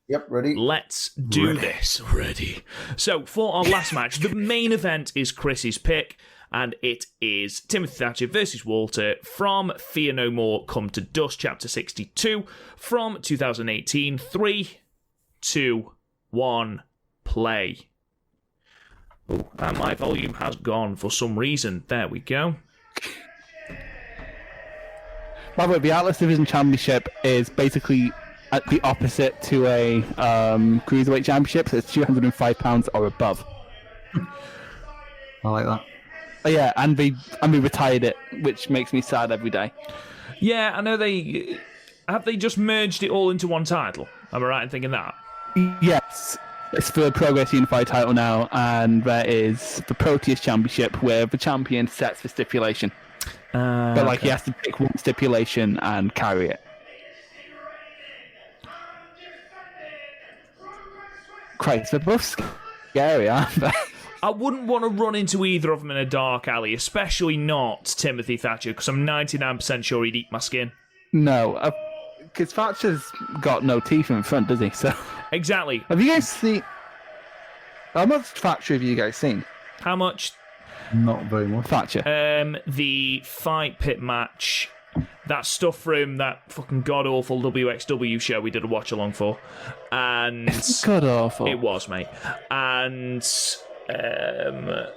Yep, ready. Let's do this. Ready. So, for our last match, the main event is Chris's pick, and it is Timothy Thatcher versus Walter from Fear No More, Come to Dust, Chapter 62, from 2018. 3, 2, 1, play. Oh, and my volume has gone for some reason. There we go. By the way, the Atlas Division Championship is basically at the opposite to a Cruiserweight Championship, so it's £205 or above. I like that. Yeah, and we retired it, which makes me sad every day. Yeah, I know have they just merged it all into one title? Am I right in thinking that? Yes, it's for the Progress Unified title now, and there is the Proteus Championship, where the champion sets the stipulation. But he has to pick one stipulation and carry it. Christ, they're both scary, aren't they? I wouldn't want to run into either of them in a dark alley, especially not Timothy Thatcher, because I'm 99% sure he'd eat my skin. No, because Thatcher's got no teeth in front, does he? So Exactly. have you guys seen? How much Thatcher have you guys seen? How much? Not very much. Thatcher. The Fight Pit match, that stuff from that fucking god-awful WXW show we did a watch-along for, and... God awful. It was, mate. And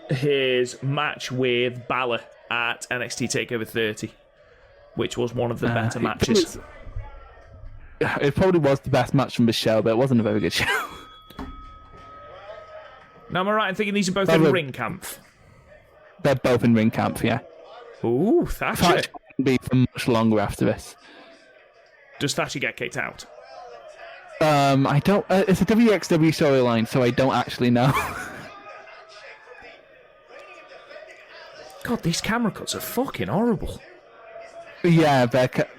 his match with Balor at NXT TakeOver 30, which was one of the better matches. It probably was the best match from the show, but it wasn't a very good show. Now, am I right in thinking these are both in ring camp? They're both in ring camp, yeah. Ooh, Thatcher. Thatcher won't be for much longer after this. Does Thatcher get kicked out? I don't... it's a WXW storyline, so I don't actually know. God, these camera cuts are fucking horrible. Yeah,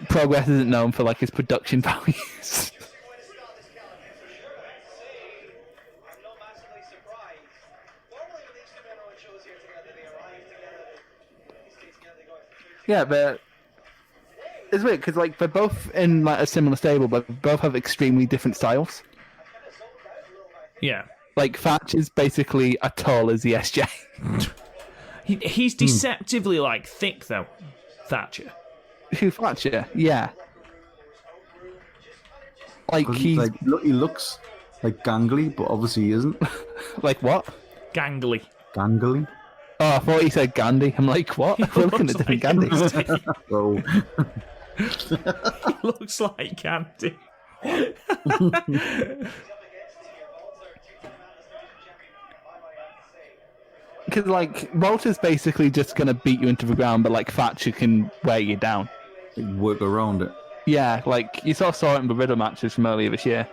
Progress isn't known for his production values. Yeah, but it's weird because they're both in a similar stable, but both have extremely different styles. Yeah. Thatcher's basically as tall as the SJ. He's deceptively thick though, Thatcher. Who, Thatcher? Yeah. He looks gangly, but obviously he isn't. What? Gangly. Gangly? Oh, I thought he said Gandhi. I'm like, what? We're looking at different Gandhis. Oh. He looks like Gandhi. Because, Walter's basically just going to beat you into the ground, but, Thatcher can wear you down. Work around it. Yeah, you saw it in the Riddle matches from earlier this year.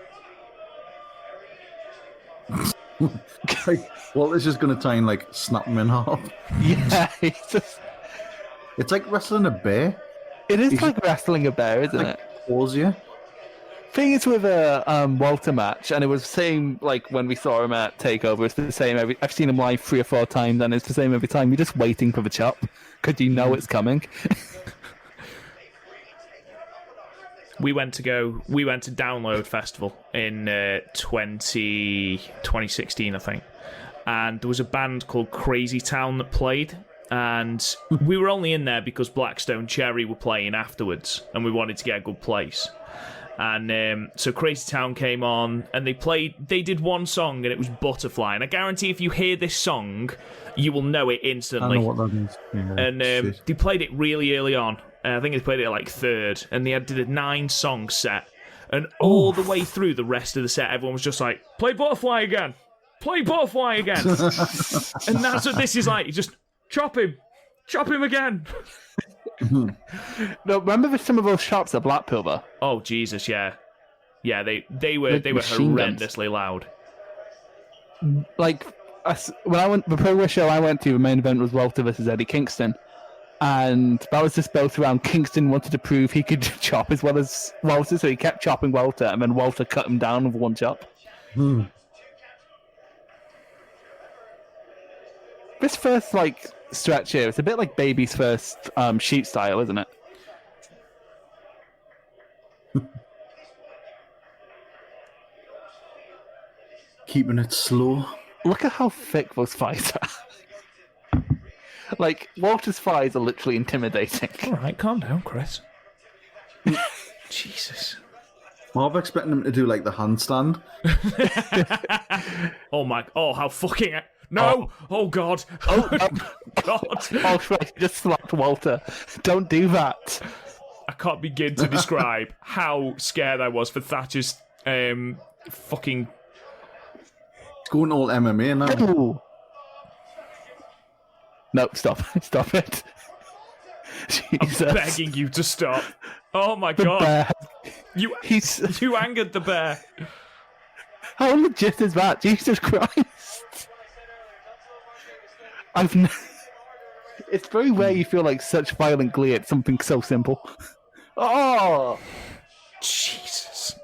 Walter's just going to try and, snap him in half. Yeah, It's like wrestling a bear. It is wrestling a bear, isn't it? Pause you. Thing is with a Walter match, and it was the same when we saw him at TakeOver. It's the same. I've seen him live 3 or 4 times, and it's the same every time. You're just waiting for the chop because you know it's coming. We went to Download Festival in 2016, I think, and there was a band called Crazy Town that played, and we were only in there because Blackstone Cherry were playing afterwards, and we wanted to get a good place. And so Crazy Town came on, and they did one song, and it was Butterfly. And I guarantee if you hear this song, you will know it instantly. I know what that is. Yeah, and they played it really early on. I think they played it at 3rd, and they did a 9-song set. And all the way through the rest of the set, everyone was just like, play Butterfly again! Play Butterfly again! And that's what this is like. You just chop him again! No, remember some of those shops at Blackpool, though? Oh, Jesus, yeah. Yeah, they were horrendously loud. When I went the Progress show I went to, the main event was Walter versus Eddie Kingston, and that was just built around Kingston wanted to prove he could chop as well as Walter, so he kept chopping Walter, and then Walter cut him down with one chop. This first stretch here, it's a bit like Baby's first sheet style, isn't it? Keeping it slow. Look at how thick those thighs are. Walter's thighs are literally intimidating. All right, calm down, Chris. Jesus. I was expecting him to do the handstand. Oh, how fucking... No! Oh God! Oh God! Oh, Christ, you just slapped Walter. Don't do that. can't begin to describe how scared I was for Thatcher's fucking. It's going all MMA now. Ooh. No, stop it. Jesus. I'm begging you to stop. Oh my The god. bear. You angered the bear. How legit is that? Jesus Christ. It's very rare you feel like such violent glee at something so simple. Oh! Jesus.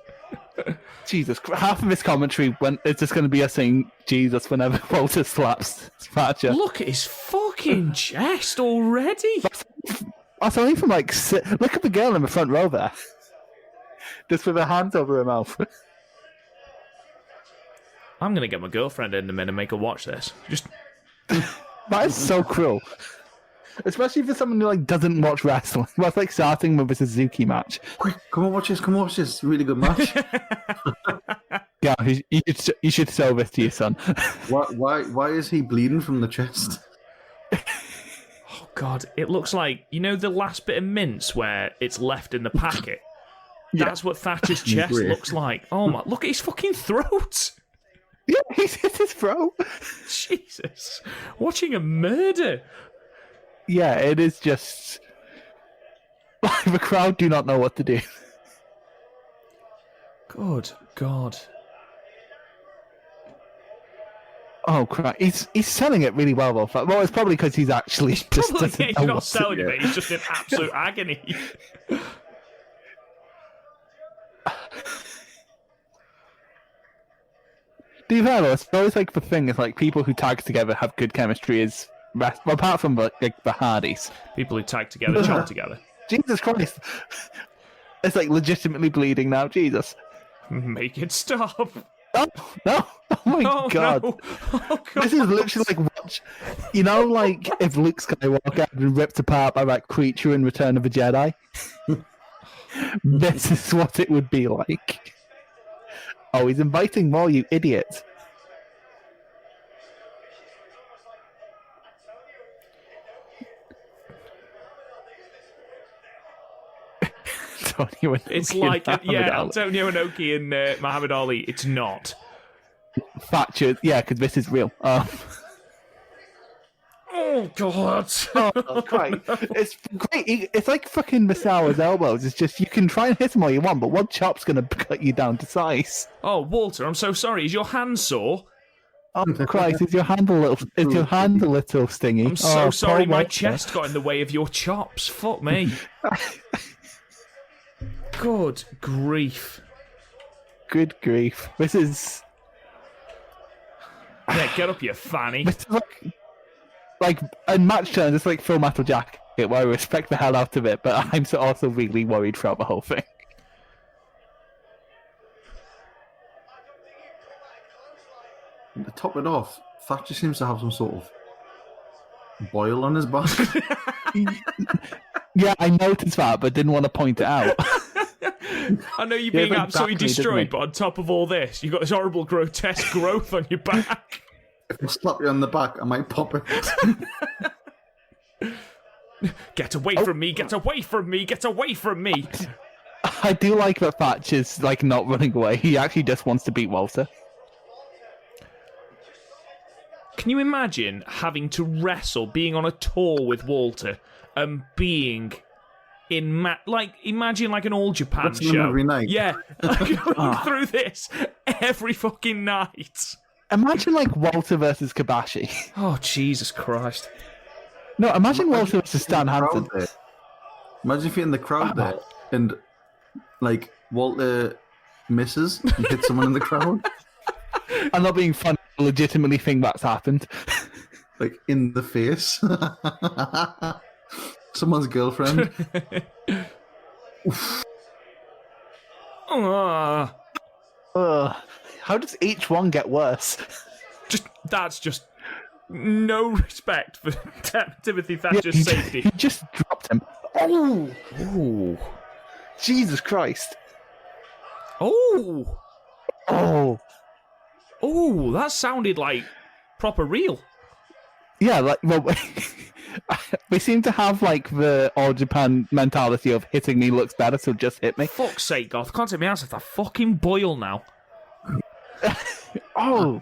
Jesus Christ. Half of his commentary it's just going to be us saying Jesus whenever Walter slaps Thatcher. Look at his fucking chest already. That's only from like... Look at the girl in the front row there. Just with her hands over her mouth. I'm going to get my girlfriend in a minute and make her watch this. Just... That is so cruel. Especially for someone who like doesn't watch wrestling. That's like starting with a Suzuki match. Quick, come on, watch this. Really good match. Yeah, you should show this to your son. Why is he bleeding from the chest? Oh, God. It looks like, you know the last bit of mince where it's left in the packet? Yeah. That's what Thatcher's chest looks like. Oh, my. Look at his fucking throat. Yeah, he's hit his throat. Jesus. Watching a murder. Yeah, it is just... the crowd do not know what to do. Good God. Oh, crap. He's selling it really well, though. Well, it's probably because he's actually just... Probably, doesn't he's know not what to selling do. it. He's just in absolute agony. Do you know, it's always like the thing is like people who tag together have good chemistry apart from like the Hardys. People who tag together, chop together. Jesus Christ. It's like legitimately bleeding now, Jesus. Make it stop. Oh, no. Oh my Oh, God. no. Oh, God. This is literally like watch. You know, like if Luke Skywalker had been ripped apart by that creature in Return of the Jedi? This is what it would be like. Oh, he's inviting more, you idiot. It's like, Antonio Inoki and Muhammad Ali. It's not. Thatcher, yeah, because this is real. Oh, God. Oh, Christ. It's great. It's like fucking Misawa's elbows. It's just, you can try and hit him all you want, but one chop's going to cut you down to size. Oh, Walter, I'm so sorry. Is your hand sore? Oh, Christ, is your hand a little stingy? I'm so sorry. Paul My Walker. chest got in the way of your chops. Fuck me. Good grief. Good grief. This is... Yeah, get up, you fanny. This is like in match terms, it's like Full Metal Jacket, where I respect the hell out of it, but I'm also really worried throughout the whole thing. To top it off, Thatcher seems to have some sort of boil on his back. Yeah, I noticed that, but didn't want to point it out. I know you're Yeah, being like absolutely Brackley, destroyed, didn't but on top of all this, you've got this horrible, grotesque growth on your back. If I slap you on the back, I might pop it. Get away from me! Get away from me! Get away from me! I do like that Thatcher's like not running away. He actually just wants to beat Walter. Can you imagine having to wrestle, being on a tour with Walter, and being in imagine like an All Japan Watching them show every night. Yeah, going through this every fucking night. Imagine like Walter versus Kabashi. Oh, Jesus Christ! No, imagine Walter versus Stan Hansen. Imagine if you're in the crowd there and like Walter misses and hits someone in the crowd. I'm not being funny. I legitimately think that's happened. Like in the face. Someone's girlfriend. How does each one get worse? That's just no respect for Timothy Thatcher's safety. He just dropped him. Oh, Jesus Christ! Oh, that sounded like proper real. Yeah, like well, we seem to have like the All Japan mentality of hitting me looks better, so just hit me. Fuck's sake, Garth. Can't take me out of that fucking boil now. Oh,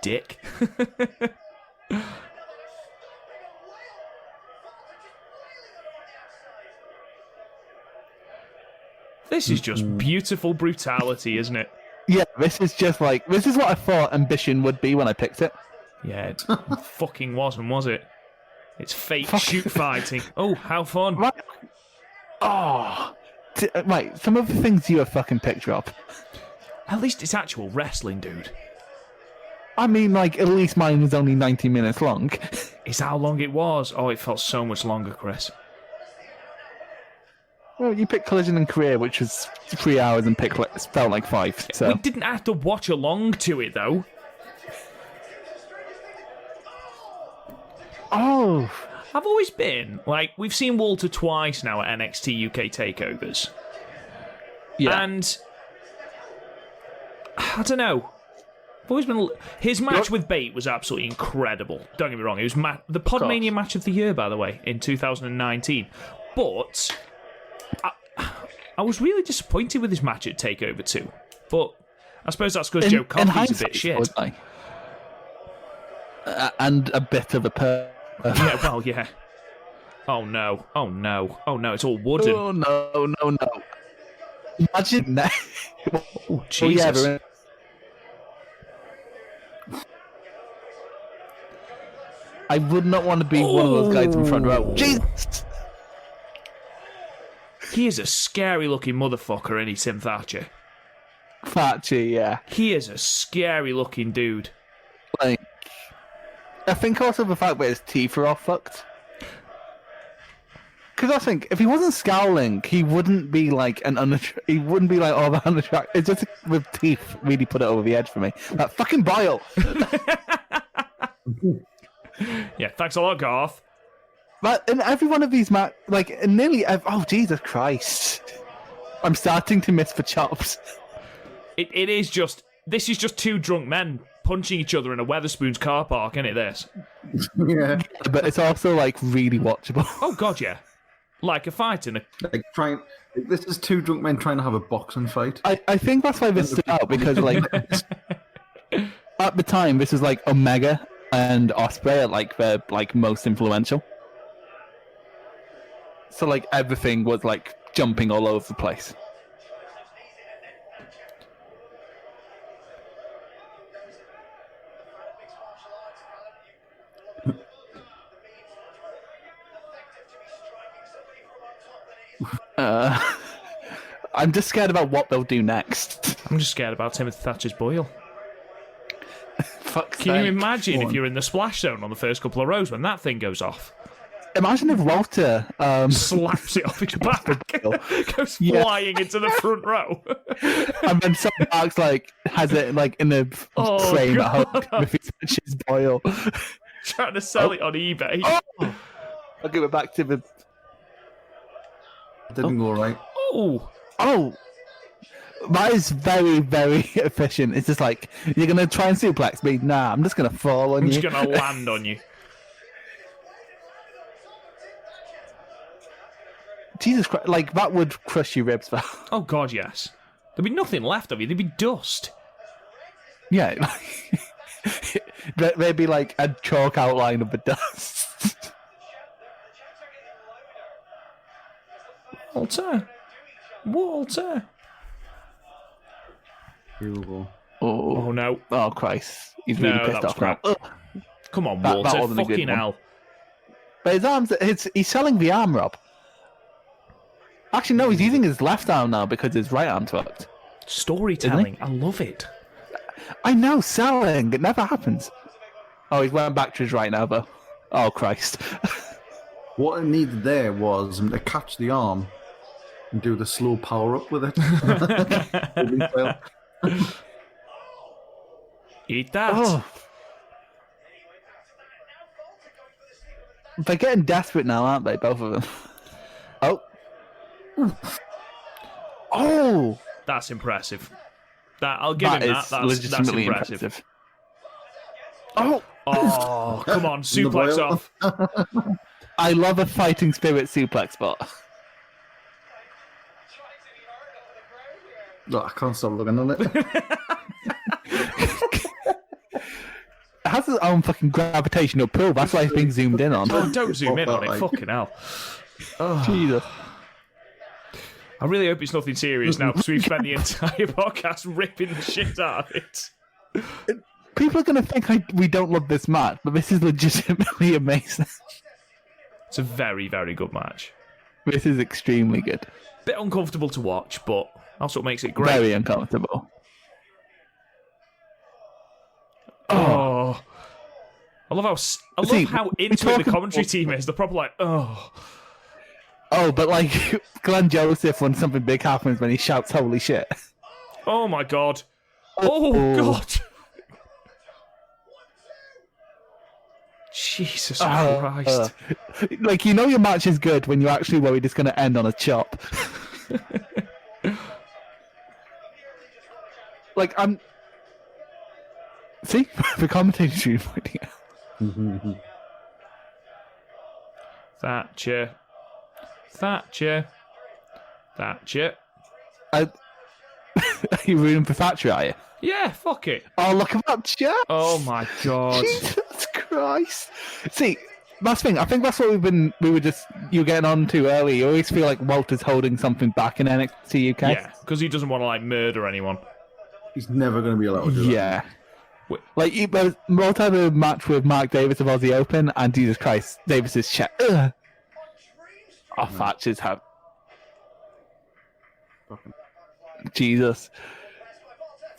Dick. This is just beautiful brutality, isn't it? yeah. This is what I thought ambition would be when I picked it. Yeah, it fucking wasn't, was it? It's fake shoot fighting. Oh, how fun. Right. Oh, right. Some of the things you have fucking picked up. At least it's actual wrestling, dude. I mean, like, at least mine was only 90 minutes long. Is how long it was? Oh, it felt so much longer, Chris. Well, you picked Collision and Career, which was 3 hours, and felt like 5. So We didn't have to watch along to it, though. oh, I've always been, like, we've seen Walter twice now at NXT UK takeovers. yeah. And I don't know. I've always been. His match with Bate was absolutely incredible. Don't get me wrong. It was the PodMania match of the year, by the way, in 2019. But I was really disappointed with his match at Takeover 2. But I suppose that's because Joe Coffey's a bit shit. Was I? And a bit of a Yeah, well, yeah. Oh no! Oh no! Oh no! It's all wooden. Oh no! Imagine that. Oh Jesus! Yeah, I would not want to be one of those guys in front row. Jesus! He is a scary looking motherfucker, isn't he, Tim Thatcher? Thatcher, yeah. He is a scary looking dude. Like, I think also the fact that his teeth are all fucked. Because I think if he wasn't scowling, he wouldn't be like he wouldn't be like all that unattractive. It's just with teeth really put it over the edge for me. That fucking bile. Yeah, thanks a lot, Garth. But in every one of these oh Jesus Christ, I'm starting to miss the chops. It is just. This is just two drunk men punching each other in a Weatherspoons car park, isn't it? This. Yeah. But it's also like really watchable. Oh God, yeah. Like a fight in a. Like this is two drunk men trying to have a boxing fight. I think that's why this stood out because like at the time this was like Omega and Ospreay are like their like most influential. So like everything was like jumping all over the place. I'm just scared about what they'll do next. I'm just scared about Timothy Thatcher's boil. Fuck's Can you sake. imagine if you're in the splash zone on the first couple of rows when that thing goes off? Imagine if Walter Slaps it off his back, goes Yeah. flying into the front row. and then some Mark's like has it like in a Oh, frame God. at home if he touches boil. Trying to sell it on eBay. Oh! I'll give it back to the. It didn't go right. Oh, that is very, very efficient. It's just like you're gonna try and suplex me. Nah, I'm just gonna fall on I'm you. just going to land on you. Jesus Christ! Like that would crush your ribs. Though. Oh, God, yes. There'd be nothing left of you. There'd be dust. Yeah, there'd be like a chalk outline of the dust. Walter. Here we go. Oh, no. Oh Christ! He's really No, pissed that was off now. crap. Come on, That Walter. wasn't a good Fucking one. hell. But his arms, he's selling the arm, Rob. Actually, no, he's using his left arm now because his right arm's fucked. Storytelling. I love it. I know, selling. It never happens. Oh, he's went back to his right now, though. Oh, Christ. What it needed there was him to catch the arm and do the slow power up with it. Eat that. Oh. They're getting desperate now, aren't they, both of them? Oh. Oh! That's impressive. I'll give That him is that. That's legitimately impressive. Oh! Oh, come on, suplex off. I love a fighting spirit suplex spot. Look, I can't stop looking at it. It has its own fucking gravitational pull. That's why it's being zoomed in on. Oh, don't zoom in on it. Fucking hell. Oh. Jesus. I really hope it's nothing serious now, because we've spent the entire podcast ripping the shit out of it. People are going to think we don't love this match, but this is legitimately amazing. It's a very, very good match. This is extremely good. Bit uncomfortable to watch, but that's what makes it great. Very uncomfortable. Oh. I love how into it the commentary team is. They're probably like, oh. Oh, but like Glenn Joseph when something big happens when he shouts "Holy shit!" Oh my god! Oh god! Jesus Christ! Like your match is good when you're actually worried it's going to end on a chop. Like see the commentator pointing out. Thatcher. Are you rooting for Thatcher, are you? Yeah, fuck it. Oh, look at that chat. Oh my god. Jesus Christ. See, that's the thing. I think that's what you were getting on to earlier. You always feel like Walter's holding something back in NXT UK. Yeah, because he doesn't want to like murder anyone. He's never going to be allowed to do that. Yeah. Like, Walter had a match with Mark Davis of Aussie Open, and Jesus Christ, Davis's chat. Oh, Thatcher's have. Jesus.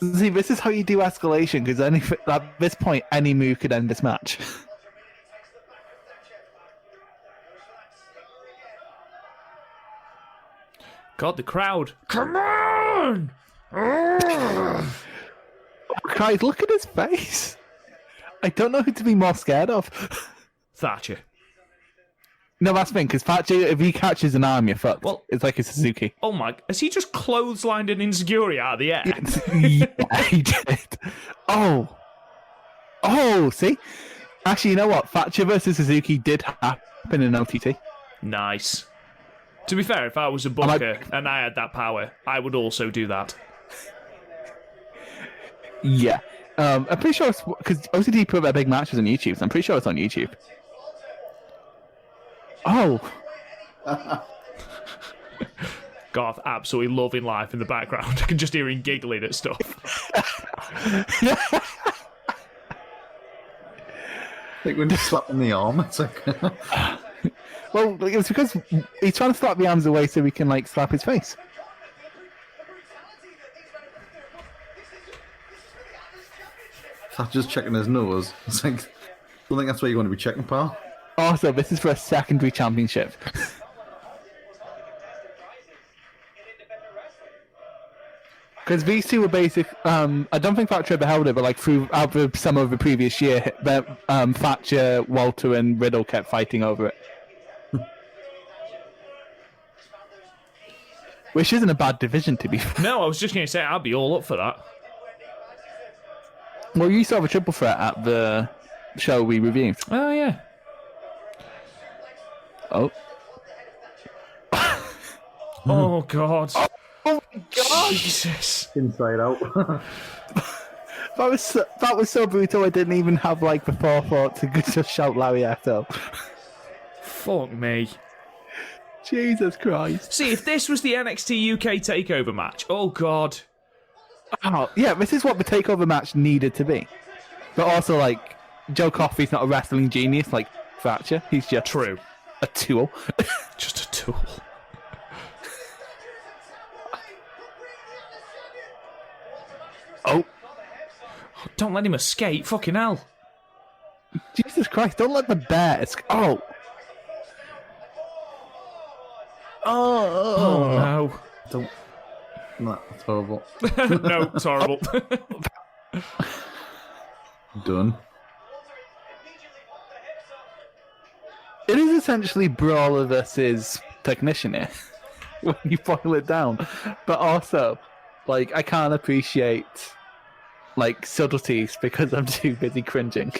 See, this is how you do escalation, because at this point, any move could end this match. God, the crowd. Come on! Oh, Christ, look at his face. I don't know who to be more scared of. Thatcher. No, that's the thing, because Thatcher, if he catches an arm, you're fucked. Well, it's like a Suzuki. Oh my... Has he just clotheslined an Insecurity out of the air? Yeah, he did. Oh, see? Actually, you know what? Thatcher versus Suzuki did happen in OTT. Nice. To be fair, if I was a booker and I had that power, I would also do that. Yeah. I'm pretty sure it's... Because OTT put their big matches on YouTube, so I'm pretty sure it's on YouTube. Oh. Garth absolutely loving life in the background. I can just hear him giggling at stuff. Like when you slap on the arm, it's like... Well, it's because he's trying to slap the arms away so he can, like, slap his face. Thatcher's checking his nose. It's like, I don't think that's where you want to be checking, pal. Also, this is for a secondary championship. Because these two were basic. I don't think Thatcher ever held it, but like out of some of the previous year, Thatcher, Walter, and Riddle kept fighting over it. Which isn't a bad division, to be fair. No, I was just going to say, I'd be all up for that. Well, you saw the triple threat at the show we reviewed. Oh, yeah. Oh. Oh, God. Oh, my God. Jesus. Inside out. that was so brutal, I didn't even have, like, the forethought to just shout Lariato. Fuck me. Jesus Christ. See, if this was the NXT UK TakeOver match, oh, God. Oh, yeah, this is what the TakeOver match needed to be. But also, like, Joe Coffey's not a wrestling genius like Thatcher. He's just true. A tool. Just a tool. Oh. Don't let him escape. Fucking hell. Jesus Christ, don't let the bear escape. Oh. Oh, no. Don't. No, that's horrible. No, it's horrible. Done. It is essentially Brawler versus Technician here, when you boil it down. But also, like, I can't appreciate, like, subtleties because I'm too busy cringing.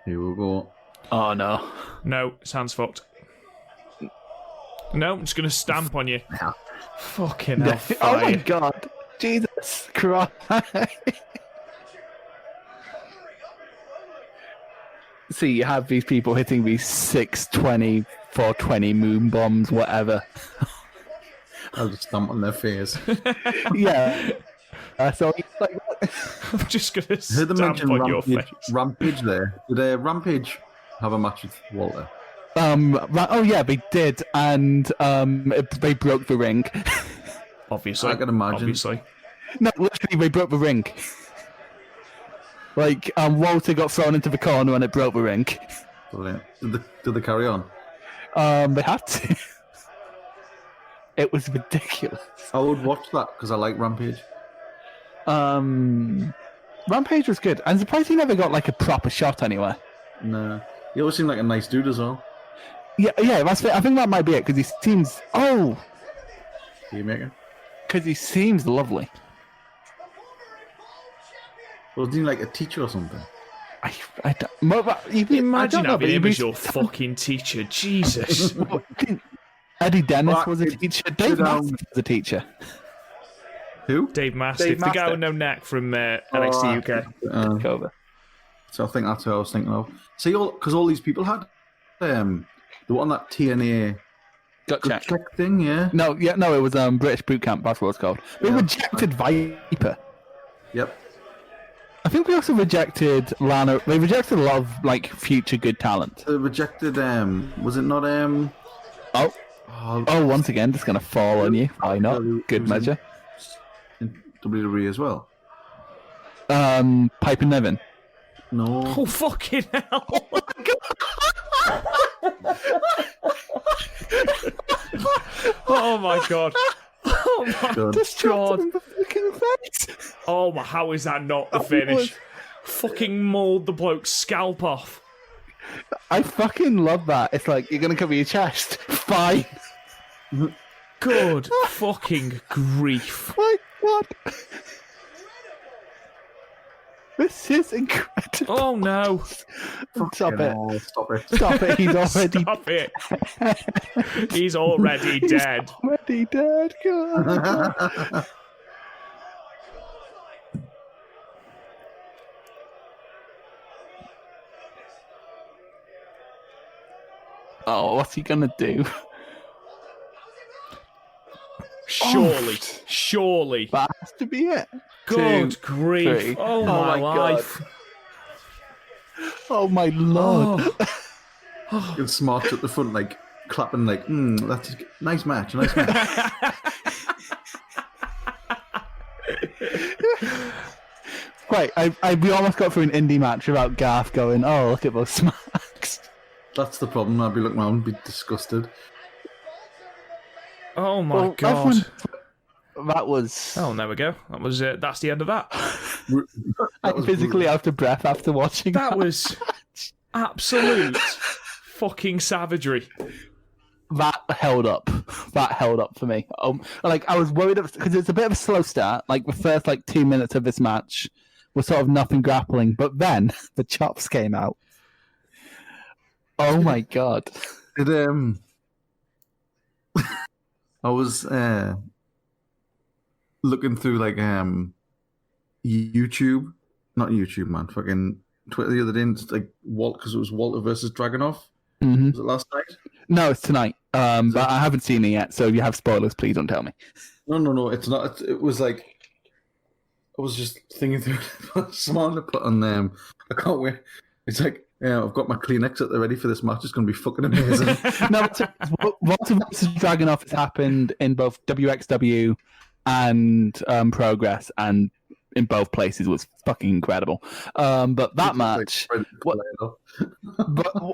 Here we go. Oh no. No, sounds fucked. No, I'm just going to stamp on you. Yeah. Fucking hell. Oh my fire. god. Jesus Christ. See, you have these people hitting these 620, 420 moon bombs, whatever. I'll just stamp on their face. Yeah. So he's like, I'm just going to I heard them stamp mention on your face. Rampage there. Did Rampage have a match with Walter? oh yeah, they did, and they broke the ring. Obviously. I can imagine. Obviously. No, literally, they broke the ring. Like, Walter got thrown into the corner and it broke the ring. Brilliant. Did they carry on? They had to. It was ridiculous. I would watch that because I like Rampage. Rampage was good. I'm surprised he never got like a proper shot anywhere. Nah. He always seemed like a nice dude as well. Yeah, that's. I think that might be it because he seems. Oh, You make it? because he seems lovely. Wasn't he like a teacher or something? I don't, Imagine I don't know, having but him he as your was- fucking teacher. Jesus. Eddie Dennis Well, was a it- teacher. Dave Mastiff was a teacher. Who? Dave Mastiff, the guy Mastiff. with no neck from NXT UK. Over. So I think that's who I was thinking of. See, because all these people had the one that TNA Gut check. check thing, yeah. No, it was British Boot Camp. That's what it's called. We Yeah. rejected Viper. Yep. I think we also rejected Lana. They rejected a lot of like future good talent. They rejected. Was it not? Oh, once again, just gonna fall on you. Why not? Good measure. In WWE as well. Pipe and Nevin. No. Oh, fucking hell. Oh, my God. Oh, my God. God. In the fucking face. Oh, my, how is that not the finish? Fucking mauled the bloke's scalp off. I fucking love that. It's like, you're gonna cover your chest. Fine. Good fucking grief. My God. This is incredible. Oh, no. Stop it. Oh, stop it. Stop it. He's already Stop it. He's already dead. already dead. God. Oh, what's he gonna do? Surely. That has to be it. Good 2, grief. 3. Oh, my God. life. Oh my lord. And Smart's at the front, like clapping, like, that's a nice match. Nice match. Right, we almost got through an indie match without Garth going, oh, look at those smacks. That's the problem. I'd be looking around and be disgusted. Oh, my Well, God. everyone- That was... Oh, there we go. That's the end of that. I'm physically out of breath after watching That was absolute fucking savagery. That held up. That held up for me. Like, I was worried because it's a bit of a slow start. Like, the first, 2 minutes of this match was sort of nothing grappling, but then the chops came out. Oh, my God. Did I was looking through YouTube, not YouTube, man, fucking Twitter the other day, and it's like because it was Walter versus Dragunov. Mm-hmm. Was it last night? No, it's tonight. But I haven't seen it yet, so if you have spoilers, please don't tell me. No, it's not. It was like I was just thinking through someone to put on them. I can't wait. It's like, yeah, I've got my Kleenex up there ready for this match. It's going to be fucking amazing. No, Walter vs. Dragunov has happened in both WXW and Progress, and in both places was fucking incredible. But that match, but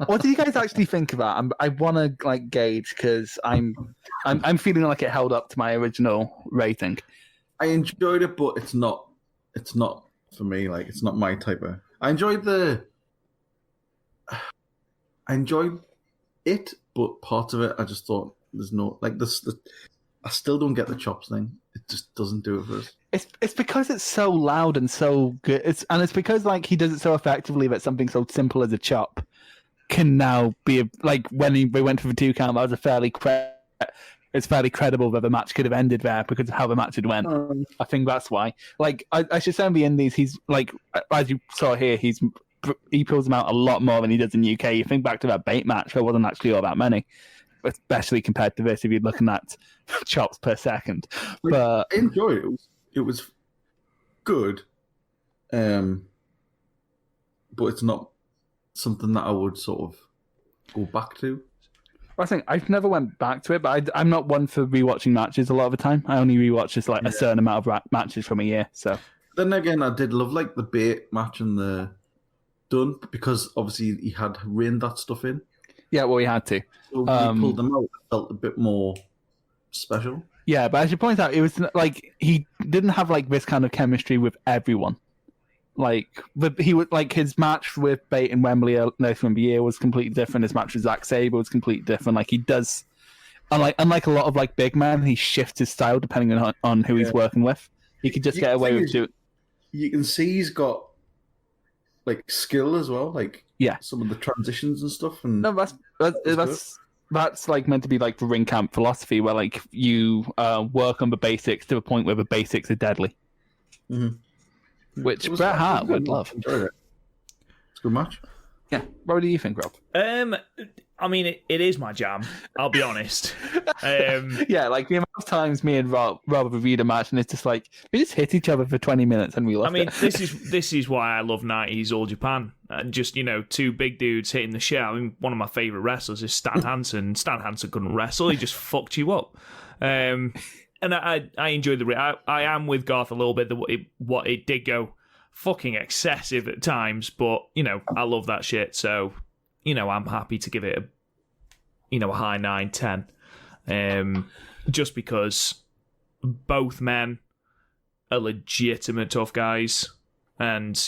what do you guys actually think of that? I want to gauge because I'm feeling like it held up to my original rating. I enjoyed it, but it's not for me. Like, it's not my type of. I enjoyed it, but part of it I just thought there's no this. I still don't get the chops thing. just doesn't do it for us. It's because it's so loud and so good. It's because like he does it so effectively that something so simple as a chop can now be like when we went for the 2 count. That was it's fairly credible that the match could have ended there because of how the match had went. I think that's why. Like I should say in the Indies, he's like as you saw here, he pulls them out a lot more than he does in the UK. You think back to that bait match, there wasn't actually all that many, especially compared to this. If you're looking at chops per second, but I enjoyed it. It was good, but it's not something that I would sort of go back to. I think I've never went back to it, but I'm not one for rewatching matches a lot of the time. I only rewatch just like a certain amount of matches from a year. So then again, I did love like the bait match and the done because obviously he had reined that stuff in. Yeah, well, he had to. So when he pulled them out, it felt a bit more special. Yeah, but as you point out, it was like he didn't have like this kind of chemistry with everyone. Like, but he would like his match with Bate and Wembley later in the year was completely different. His match with Zack Sabre was completely different. Like he does, unlike a lot of like big men, he shifts his style depending on who he's working with. He could just get away with doing. You can see he's got like skill as well, like some of the transitions and stuff. And no, that's like meant to be like the ring camp philosophy, where like you work on the basics to a point where the basics are deadly. Mm-hmm. Which Bret Hart would love. Enjoyed it. It's a good match. Yeah. What do you think, Rob? I mean, it is my jam. I'll be honest. Yeah, like the amount of times me and Rob have reviewed a match, and it's just like we just hit each other for 20 minutes and we loved it. this is why I love 90s All Japan. Just 2 big dudes hitting the shit. I mean, one of my favorite wrestlers is Stan Hansen. Stan Hansen couldn't wrestle; he just fucked you up. And I enjoyed I am with Garth a little bit. What it did go fucking excessive at times, but I love that shit. So I'm happy to give it a high 9-10, just because both men are legitimate tough guys, and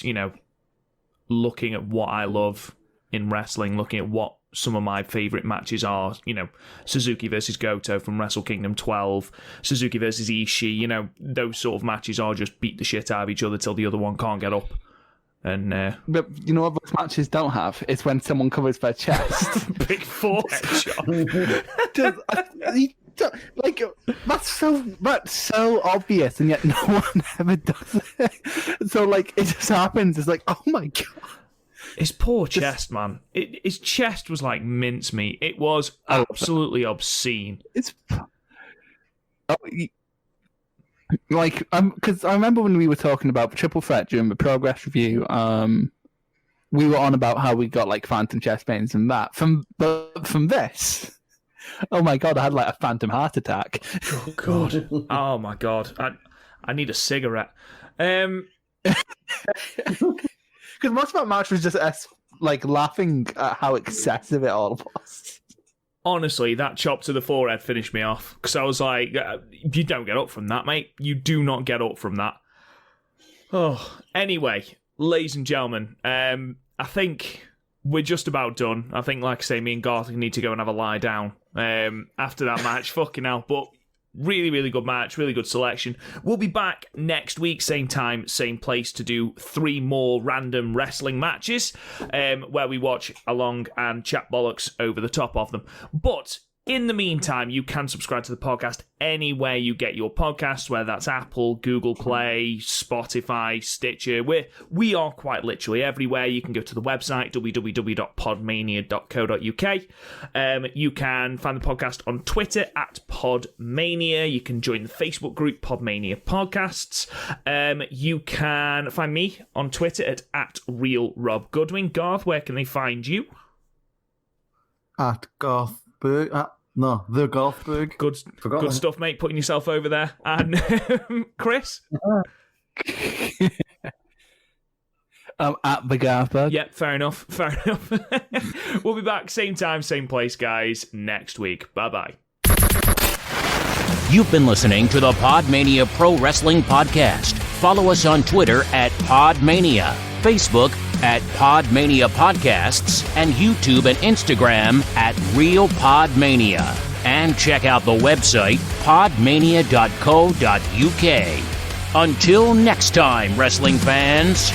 looking at what I love in wrestling, looking at what some of my favourite matches are, Suzuki versus Goto from Wrestle Kingdom 12, Suzuki versus Ishii, those sort of matches are just beat the shit out of each other till the other one can't get up. And but you know what those matches don't have? It's when someone covers their chest. Big forehead shot. Like that's so obvious, and yet no one ever does it. So like it just happens. It's like, oh my god. His poor chest, man. His chest was like mincemeat. It was absolutely obscene. It's like because I remember when we were talking about Triple Threat during the Progress review, we were on about how we got like phantom chest pains and that. From this, oh my god, I had like a phantom heart attack. Oh god. Oh my god. I need a cigarette. Because most of that match was just us like laughing at how excessive it all was. Honestly, that chop to the forehead finished me off. Because I was like, you don't get up from that, mate. You do not get up from that. Oh, anyway, ladies and gentlemen, I think we're just about done. I think, like I say, me and Garth need to go and have a lie down after that match. Fucking hell. But really, really good match, really good selection. We'll be back next week, same time, same place, to do 3 more random wrestling matches where we watch along and chat bollocks over the top of them. But in the meantime, you can subscribe to the podcast anywhere you get your podcasts, whether that's Apple, Google Play, Spotify, Stitcher. We are quite literally everywhere. You can go to the website, www.podmania.co.uk. You can find the podcast on Twitter at PodMania. You can join the Facebook group, PodMania Podcasts. You can find me on Twitter at RealRobGoodwin. Garth, where can they find you? At Garthberg. The Garthberg. Good stuff, mate. Putting yourself over there. And Chris? At the Garthberg. Yep, fair enough. We'll be back same time, same place, guys, next week. Bye-bye. You've been listening to the PodMania Pro Wrestling Podcast. Follow us on Twitter at PodMania, Facebook at PodMania Podcasts, and YouTube and Instagram at Real PodMania. And check out the website, podmania.co.uk. Until next time, wrestling fans.